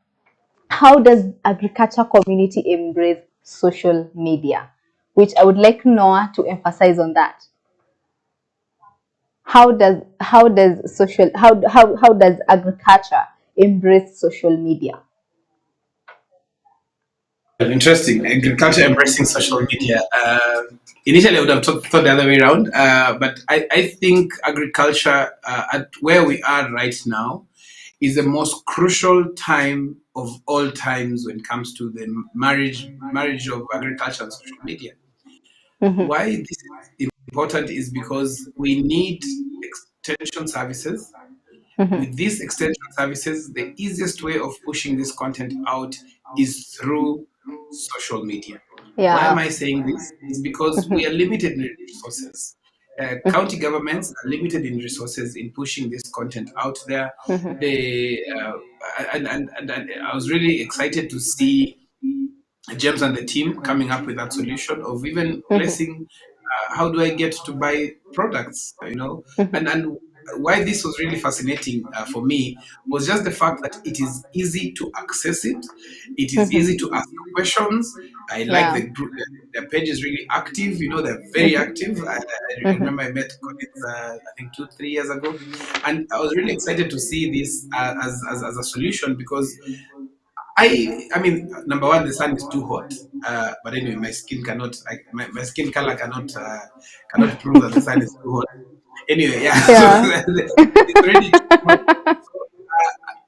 [SPEAKER 1] how does agriculture community embrace social media, which I would like Noah to emphasize on that. How does agriculture embrace social media?
[SPEAKER 4] Interesting. Agriculture embracing social media. Initially, I would have thought the other way around, but I think agriculture, at where we are right now, is the most crucial time of all times when it comes to the marriage of agriculture and social media.
[SPEAKER 1] Mhm,
[SPEAKER 4] Why this is important is because we need extension services.
[SPEAKER 1] mhm.
[SPEAKER 4] With these extension services, the easiest way of pushing this content out is through social media. Why am
[SPEAKER 1] Yeah.
[SPEAKER 4] I saying this? Is because we are
[SPEAKER 1] Mhm,
[SPEAKER 4] limited in resources. County governments are limited in resources in pushing this content out there.
[SPEAKER 1] mhm,
[SPEAKER 4] They and I was really excited to see James and the team coming up with that solution of even
[SPEAKER 1] mhm,
[SPEAKER 4] placing how do I get to buy products,
[SPEAKER 1] mhm,
[SPEAKER 4] and why this was really fascinating for me was just the fact that it is easy to access it. It is easy to
[SPEAKER 1] mhm.
[SPEAKER 4] ask questions. I like
[SPEAKER 1] Yeah.
[SPEAKER 4] the group. The page is really active. They're very active.
[SPEAKER 1] Mhm,
[SPEAKER 4] I
[SPEAKER 1] mhm,
[SPEAKER 4] remember I met Collins, I think 2, 3 years ago, and I was really excited to see this as a solution because I mean, number one, the sun is too hot. But anyway, my skin cannot. My skin color cannot prove that the sun is too hot. Anyway, yeah. So
[SPEAKER 1] yeah.
[SPEAKER 4] it's already too hot.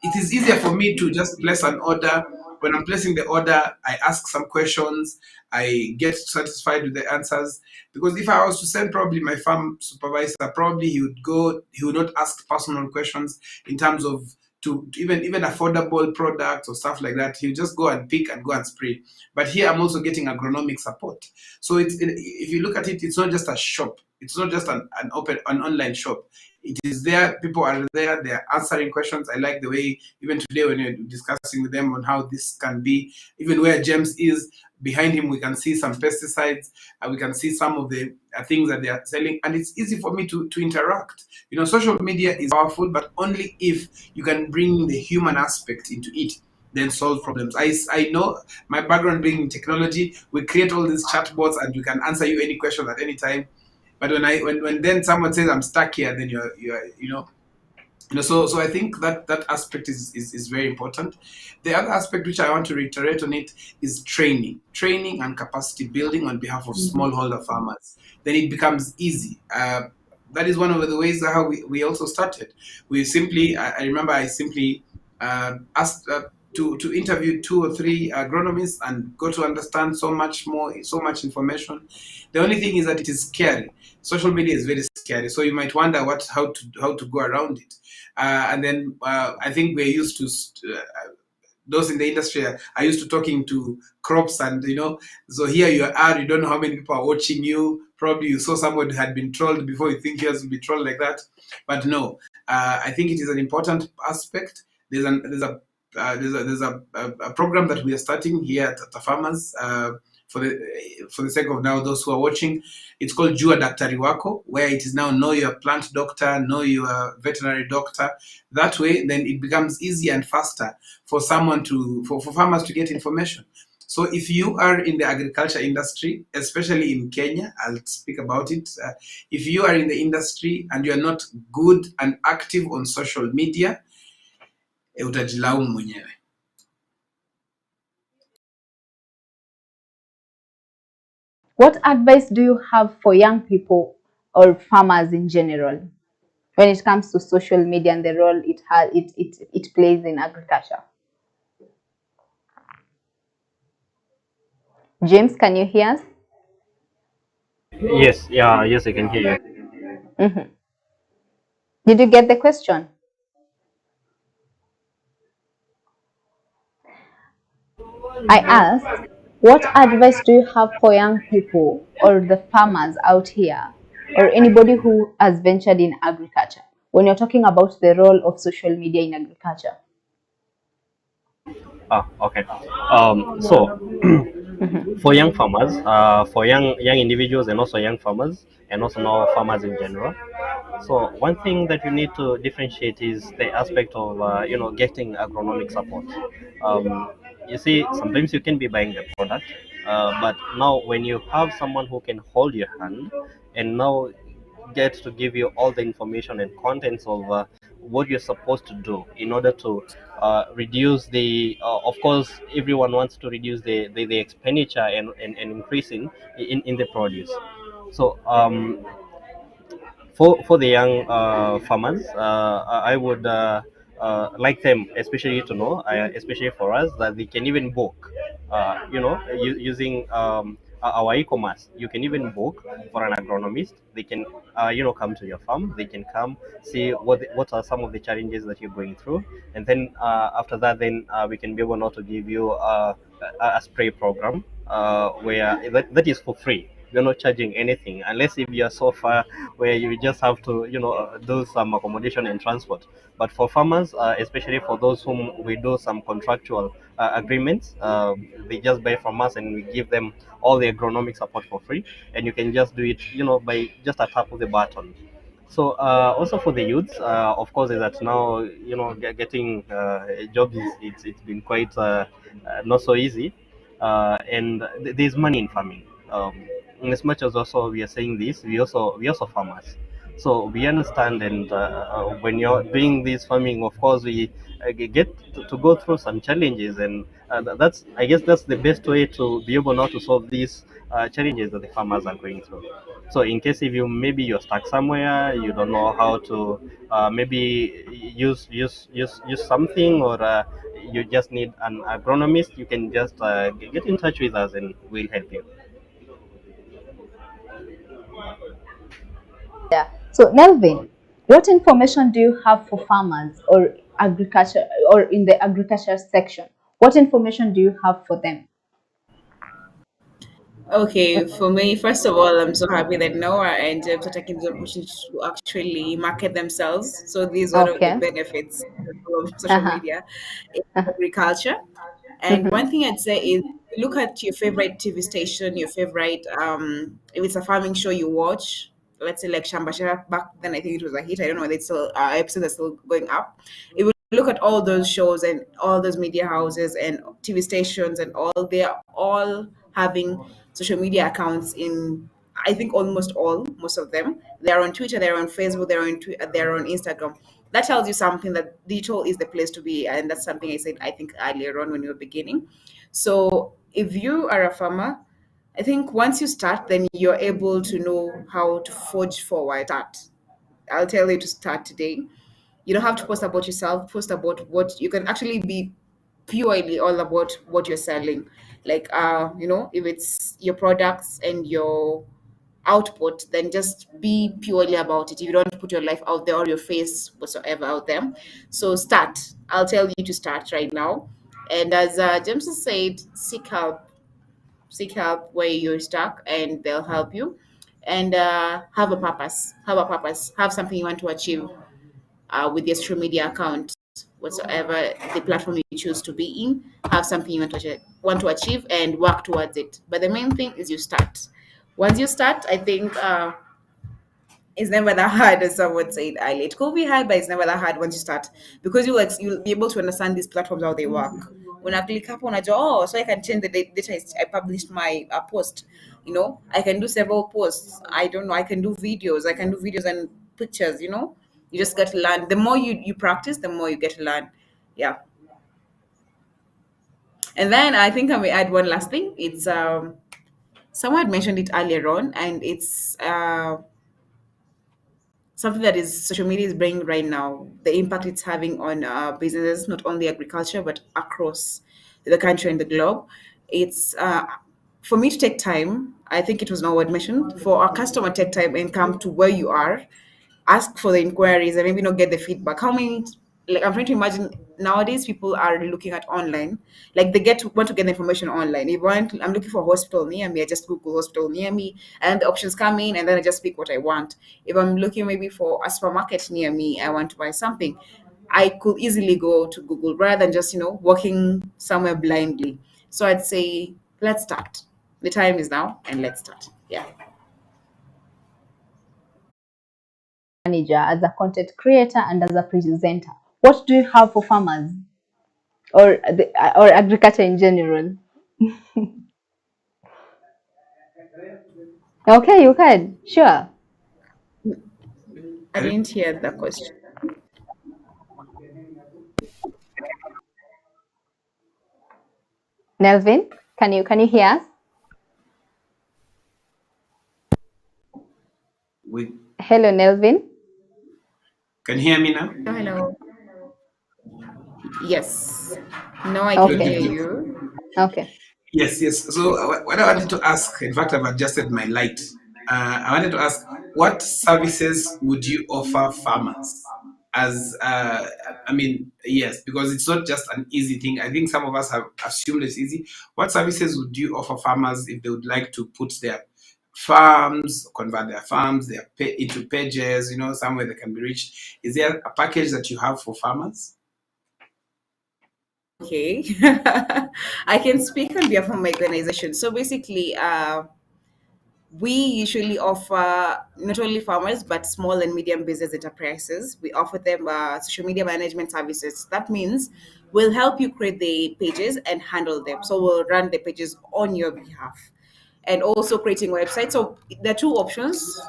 [SPEAKER 4] It is easier for me to just place an order. When I'm placing the order, I ask some questions. I get satisfied with the answers. Because if I was to send probably my farm supervisor, probably he would not ask personal questions in terms of to even affordable products or stuff like that. He'll just go and pick and go and spray. But here I'm also getting agronomic support. So if you look at it, it's not just a shop. It's not just an online shop. It is there. People are there. They are answering questions. I like the way even today when you're discussing with them on how this can be, even where James is behind him, we can see some pesticides. We can see some of the things that they are selling, and it's easy for me to interact. Social media is powerful, but only if you can bring the human aspect into it, then solve problems. I know my background being in technology, we create all these chatbots and we can answer you any question at any time. But when then someone says I'm stuck here, then so I think that aspect is very important. The other aspect which I want to reiterate on it is training and capacity building on behalf of smallholder farmers. Then it becomes easy. That is one of the ways how we also started. I remember I simply asked to interview 2 or 3 agronomists and got to understand so much more, so much information. The only thing is that it is scary. Social media is very scary, so you might wonder how to go around it. And then I think we're used to those in the industry are used to talking to crops, and so here you are, you don't know how many people are watching you. Probably you saw someone who had been trolled before you think yours will be trolled like that. But no, I think it is an important aspect. There's a program that we are starting here at the farmers, for the sake of now those who are watching. It's called Jua Daktari Wako, where it is now know your plant doctor, know your veterinary doctor. That way, then it becomes easier and faster for farmers to get information. So if you are in the agriculture industry, especially in Kenya, I'll speak about it. If you are in the industry and you are not good and active on social media, utajilaumu mwenyewe.
[SPEAKER 1] What advice do you have for young people or farmers in general? when it comes to social media and the role it plays in agriculture? James, can you hear us?
[SPEAKER 3] Yes, yeah, yes, I can hear you.
[SPEAKER 1] Mhm. Did you get the question? I asked, what advice do you have for young people or the farmers out here or anybody who has ventured in agriculture when you're talking about the role of social media in agriculture?
[SPEAKER 3] Ah, okay. So for young farmers, for young individuals, and also young farmers, and also now farmers in general. So one thing that you need to differentiate is the aspect of getting agronomic support. You see, sometimes you can be buying the product, but now when you have someone who can hold your hand and now get to give you all the information and contents of what you're supposed to do in order to reduce the of course everyone wants to reduce the expenditure and increase in the produce. So for the young farmers, I would like them especially to know, especially for us, that they can even book, using our e-commerce. You can even book for an agronomist. They can, come to your farm. They can come see what are some of the challenges that you're going through, and then after that, then we can be able now to give you a spray program where that is for free. You're not charging anything unless if you're so far where you just have to do some accommodation and transport. But for farmers, especially for those whom we do some contractual agreements, they just buy from us and we give them all the agronomic support for free, and you can just do it by just a tap of the button. So also for the youths, of course, is that now getting jobs it's been quite not so easy, and there's money in farming. In as much as also we are saying this, we also farmers, so we understand. And when you're doing this farming, of course, we get to go through some challenges, and that's I guess that's the best way to be able now to solve these challenges that the farmers are going through. So in case if you're stuck somewhere, you don't know how to maybe use something, or you just need an agronomist, you can just get in touch with us and we'll help you.
[SPEAKER 1] Yeah. So, Nelvin, what information do you have for farmers or agriculture or in the agriculture section? What information do you have for them?
[SPEAKER 2] Okay, for me, first of all, I'm so happy that Noah and James are taking the opportunity to actually market themselves. So this is one of the
[SPEAKER 1] Okay.
[SPEAKER 2] benefits of social
[SPEAKER 1] Uh-huh.
[SPEAKER 2] media in agriculture. And
[SPEAKER 1] Mm-hmm.
[SPEAKER 2] one thing I'd say is look at your favorite TV station, your favorite if it's a farming show you watch, let's say like Shambashara, back then I think it was a hit. I don't know whether it's still episodes are still going up. It will look at all those shows and all those media houses and TV stations and all they are all having social media accounts in I think almost all, most of them. They're on Twitter, they're on Facebook, they're on Instagram. That tells you something that digital is the place to be, and that's something I said I think earlier on when we were beginning. So if you are a farmer, I think once you start, then you're able to know how to forge forward. Start. I'll tell you to start today. You don't have to post about yourself. Post about what you can actually be purely all about what you're selling. Like if it's your products and your output, then just be purely about it. If you don't put your life out there or your face whatsoever out there. So start. I'll tell you to start right now. And as James has said, seek help where you're stuck and they'll help you, and have something you want to achieve with your social media account, whatsoever the platform you choose to be in. Have something you want to achieve and work towards it, but the main thing is you start. Once you start, I think it's never that hard as someone said earlier. It could be hard, but it's never that hard once you start, because you'll be able to understand these platforms how they work. When I click up on a job, oh, so I can change the data I published my post. I can do several posts. I don't know. I can do videos. I can do videos and pictures. You just get to learn. The more you practice, the more you get to learn. Yeah. And then I think I may add one last thing. It's someone had mentioned it earlier on, and it's something that is social media is bringing right now, the impact it's having on businesses, not only agriculture but across the country and the globe. It's for me to take time. I think it was not what mentioned for our customer take time and come to where you are, ask for the inquiries and maybe not get the feedback. How many, like I'm trying to imagine nowadays people are looking at online, like they want to get the information online. If I'm looking for a hospital near me, I just Google hospital near me and the options come in and then I just pick what I want. If I'm looking maybe for a supermarket near me, I want to buy something, I could easily go to Google rather than just, walking somewhere blindly. So I'd say let's start. The time is now and let's start. Yeah.
[SPEAKER 1] Manager, as a content creator, and as a presenter, what do you have for farmers or agriculture in general? Okay, you can. Sure.
[SPEAKER 2] I didn't hear the question.
[SPEAKER 1] Nelvin, can you hear us?
[SPEAKER 4] We
[SPEAKER 1] Hello, Nelvin.
[SPEAKER 4] can you hear me now?
[SPEAKER 2] Oh, hello. Yes. No, I can
[SPEAKER 4] Good,
[SPEAKER 1] Okay.
[SPEAKER 2] hear
[SPEAKER 4] good, good.
[SPEAKER 2] you.
[SPEAKER 1] Okay.
[SPEAKER 4] Yes, yes. So what I wanted to ask, in fact, I've adjusted my light. I wanted to ask, what services would you offer farmers? As I mean, yes, because it's not just an easy thing. I think some of us have assumed it's easy. What services would you offer farmers if they would like to put their farms, convert their farms, into pages, somewhere they can be reached? Is there a package that you have for farmers?
[SPEAKER 2] Okay. I can speak on behalf of my organization. So basically, we usually offer not only farmers but small and medium business enterprises. We offer them social media management services. That means we'll help you create the pages and handle them. So we'll run the pages on your behalf, and also creating websites. So there are two options.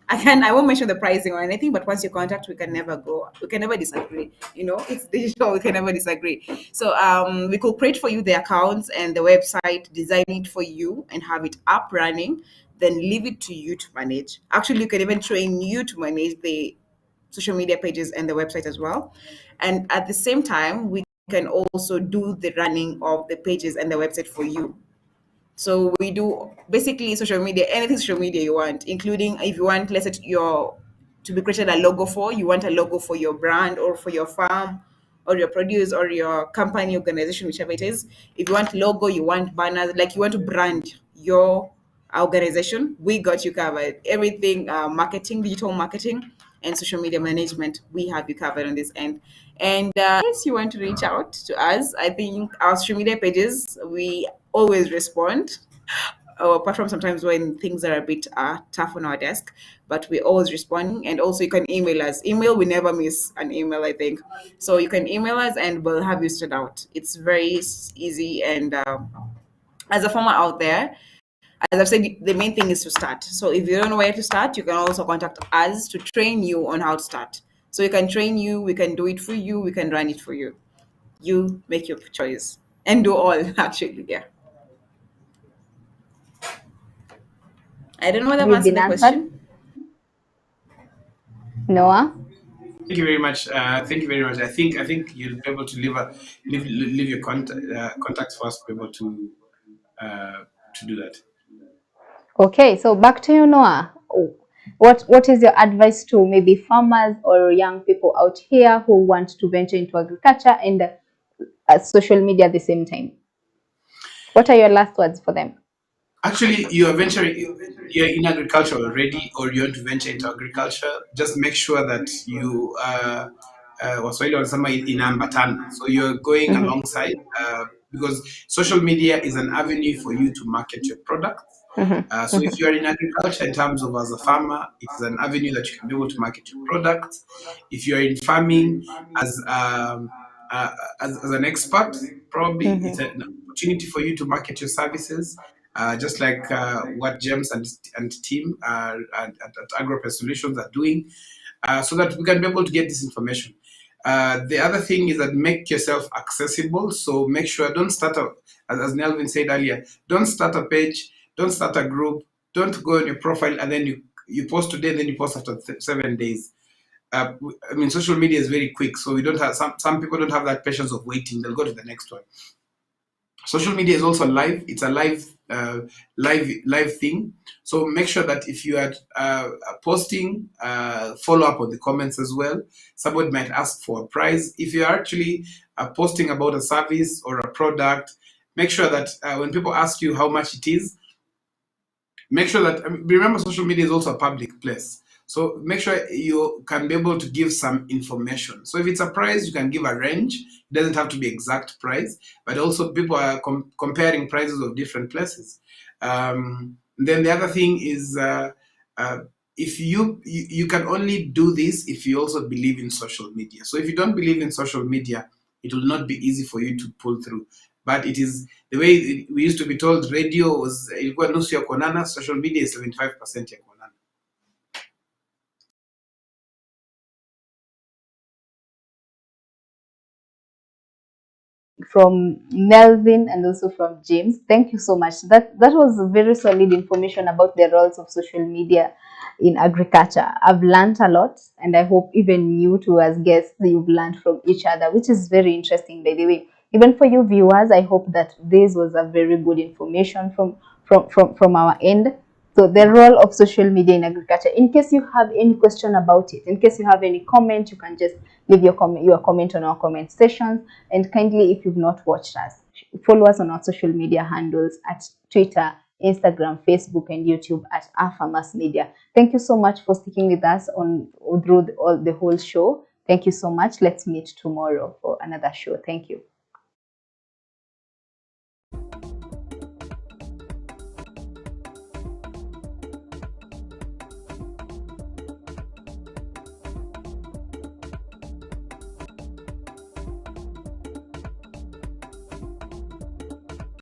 [SPEAKER 2] I won't mention the pricing or anything, but once you contact, we can never disagree. It's digital, we can never disagree. So we could create for you the accounts and the website, design it for you and have it up running, then leave it to you to manage. Actually, you can even train you to manage the social media pages and the website as well. And at the same time, we can also do the running of the pages and the website for you. So we do basically social media, anything social media you want, including if you want, let's say your to be created a logo for, you want a logo for your brand or for your farm or your produce or your company, organization, whichever it is. If you want logo, you want banners, like you want to brand your organization, we got you covered. Everything, marketing, digital marketing, and social media management, we have you covered on this end. And if you want to reach out to us, I think our social media pages, we always respond. Apart from sometimes when things are a bit tough on our desk, but we're always responding. And also, you can email us. Email, we never miss an email, I think. So you can email us and we'll have you stood out. It's very easy. And as a farmer out there, as I've said, the main thing is to start. So if you don't know where to start, you can also contact us to train you on how to start. So we can train you, we can do it for you, we can run it for you. You make your choice and do all actually. Yeah. I don't know whether
[SPEAKER 1] Have
[SPEAKER 2] I've
[SPEAKER 1] you
[SPEAKER 2] answered
[SPEAKER 1] been
[SPEAKER 2] the
[SPEAKER 1] answered,
[SPEAKER 2] question.
[SPEAKER 1] Noah?
[SPEAKER 4] Thank you very much. Thank you very much. I think you'll be able to leave your contacts for us to be able to do that.
[SPEAKER 1] Okay, so back to you, Noah. Oh, what is your advice to maybe farmers or young people out here who want to venture into agriculture and social media at the same time? What are your last words for them?
[SPEAKER 4] Actually, you're in agriculture already, or you want to venture into agriculture. Just make sure that you Waswahili wanasema inaambatana. So you're going
[SPEAKER 1] Mm-hmm.
[SPEAKER 4] alongside, because social media is an avenue for you to market your product. So if you are in agriculture, in terms of as a farmer, it is an avenue that you can be able to market your product. If you are in farming as as an expert, probably it's
[SPEAKER 1] Mm-hmm.
[SPEAKER 4] an opportunity for you to market your services. Just like what James and team at AgroPest Solutions are doing, so that we can be able to get this information. The other thing is that make yourself accessible. So make sure don't start as Nelvin said earlier, don't start a page, don't start a group, don't go on your profile and then you you post today, then you post after 7 days. I mean, social media is very quick, so we don't have some people don't have that patience of waiting. They'll go to the next one. Social media is also live. It's a live thing. So make sure that if you are posting, follow up on the comments as well. Somebody might ask for a price. If you are actually posting about a service or a product, make sure that when people ask you how much it is, make sure that, remember, social media is also a public place. So make sure you can be able to give some information. So if it's a price, you can give a range. It doesn't have to be exact price, but also people are comparing prices of different places. Then the other thing is, uh, if you can only do this if you also believe in social media. So if you don't believe in social media, it will not be easy for you to pull through. But it is the way we used to be told, radio was ilikuwa nusu ya kuonana, social media is 75% ya kuonana.
[SPEAKER 1] From Melvin and also from James. Thank you so much. That was very solid information about the roles of social media in agriculture. I've learned a lot, and I hope even you two as guests you've learned from each other, which is very interesting, by the way. Even for you viewers, I hope that this was a very good information from our end. So the role of social media in agriculture. In case you have any question about it, in case you have any comment, you can just leave your comment on our comment sections. And kindly, if you've not watched us, follow us on our social media handles at Twitter, Instagram, Facebook, and YouTube at Alpha Mass Media. Thank you so much for sticking with us through the whole show. Thank you so much. Let's meet tomorrow for another show. Thank you.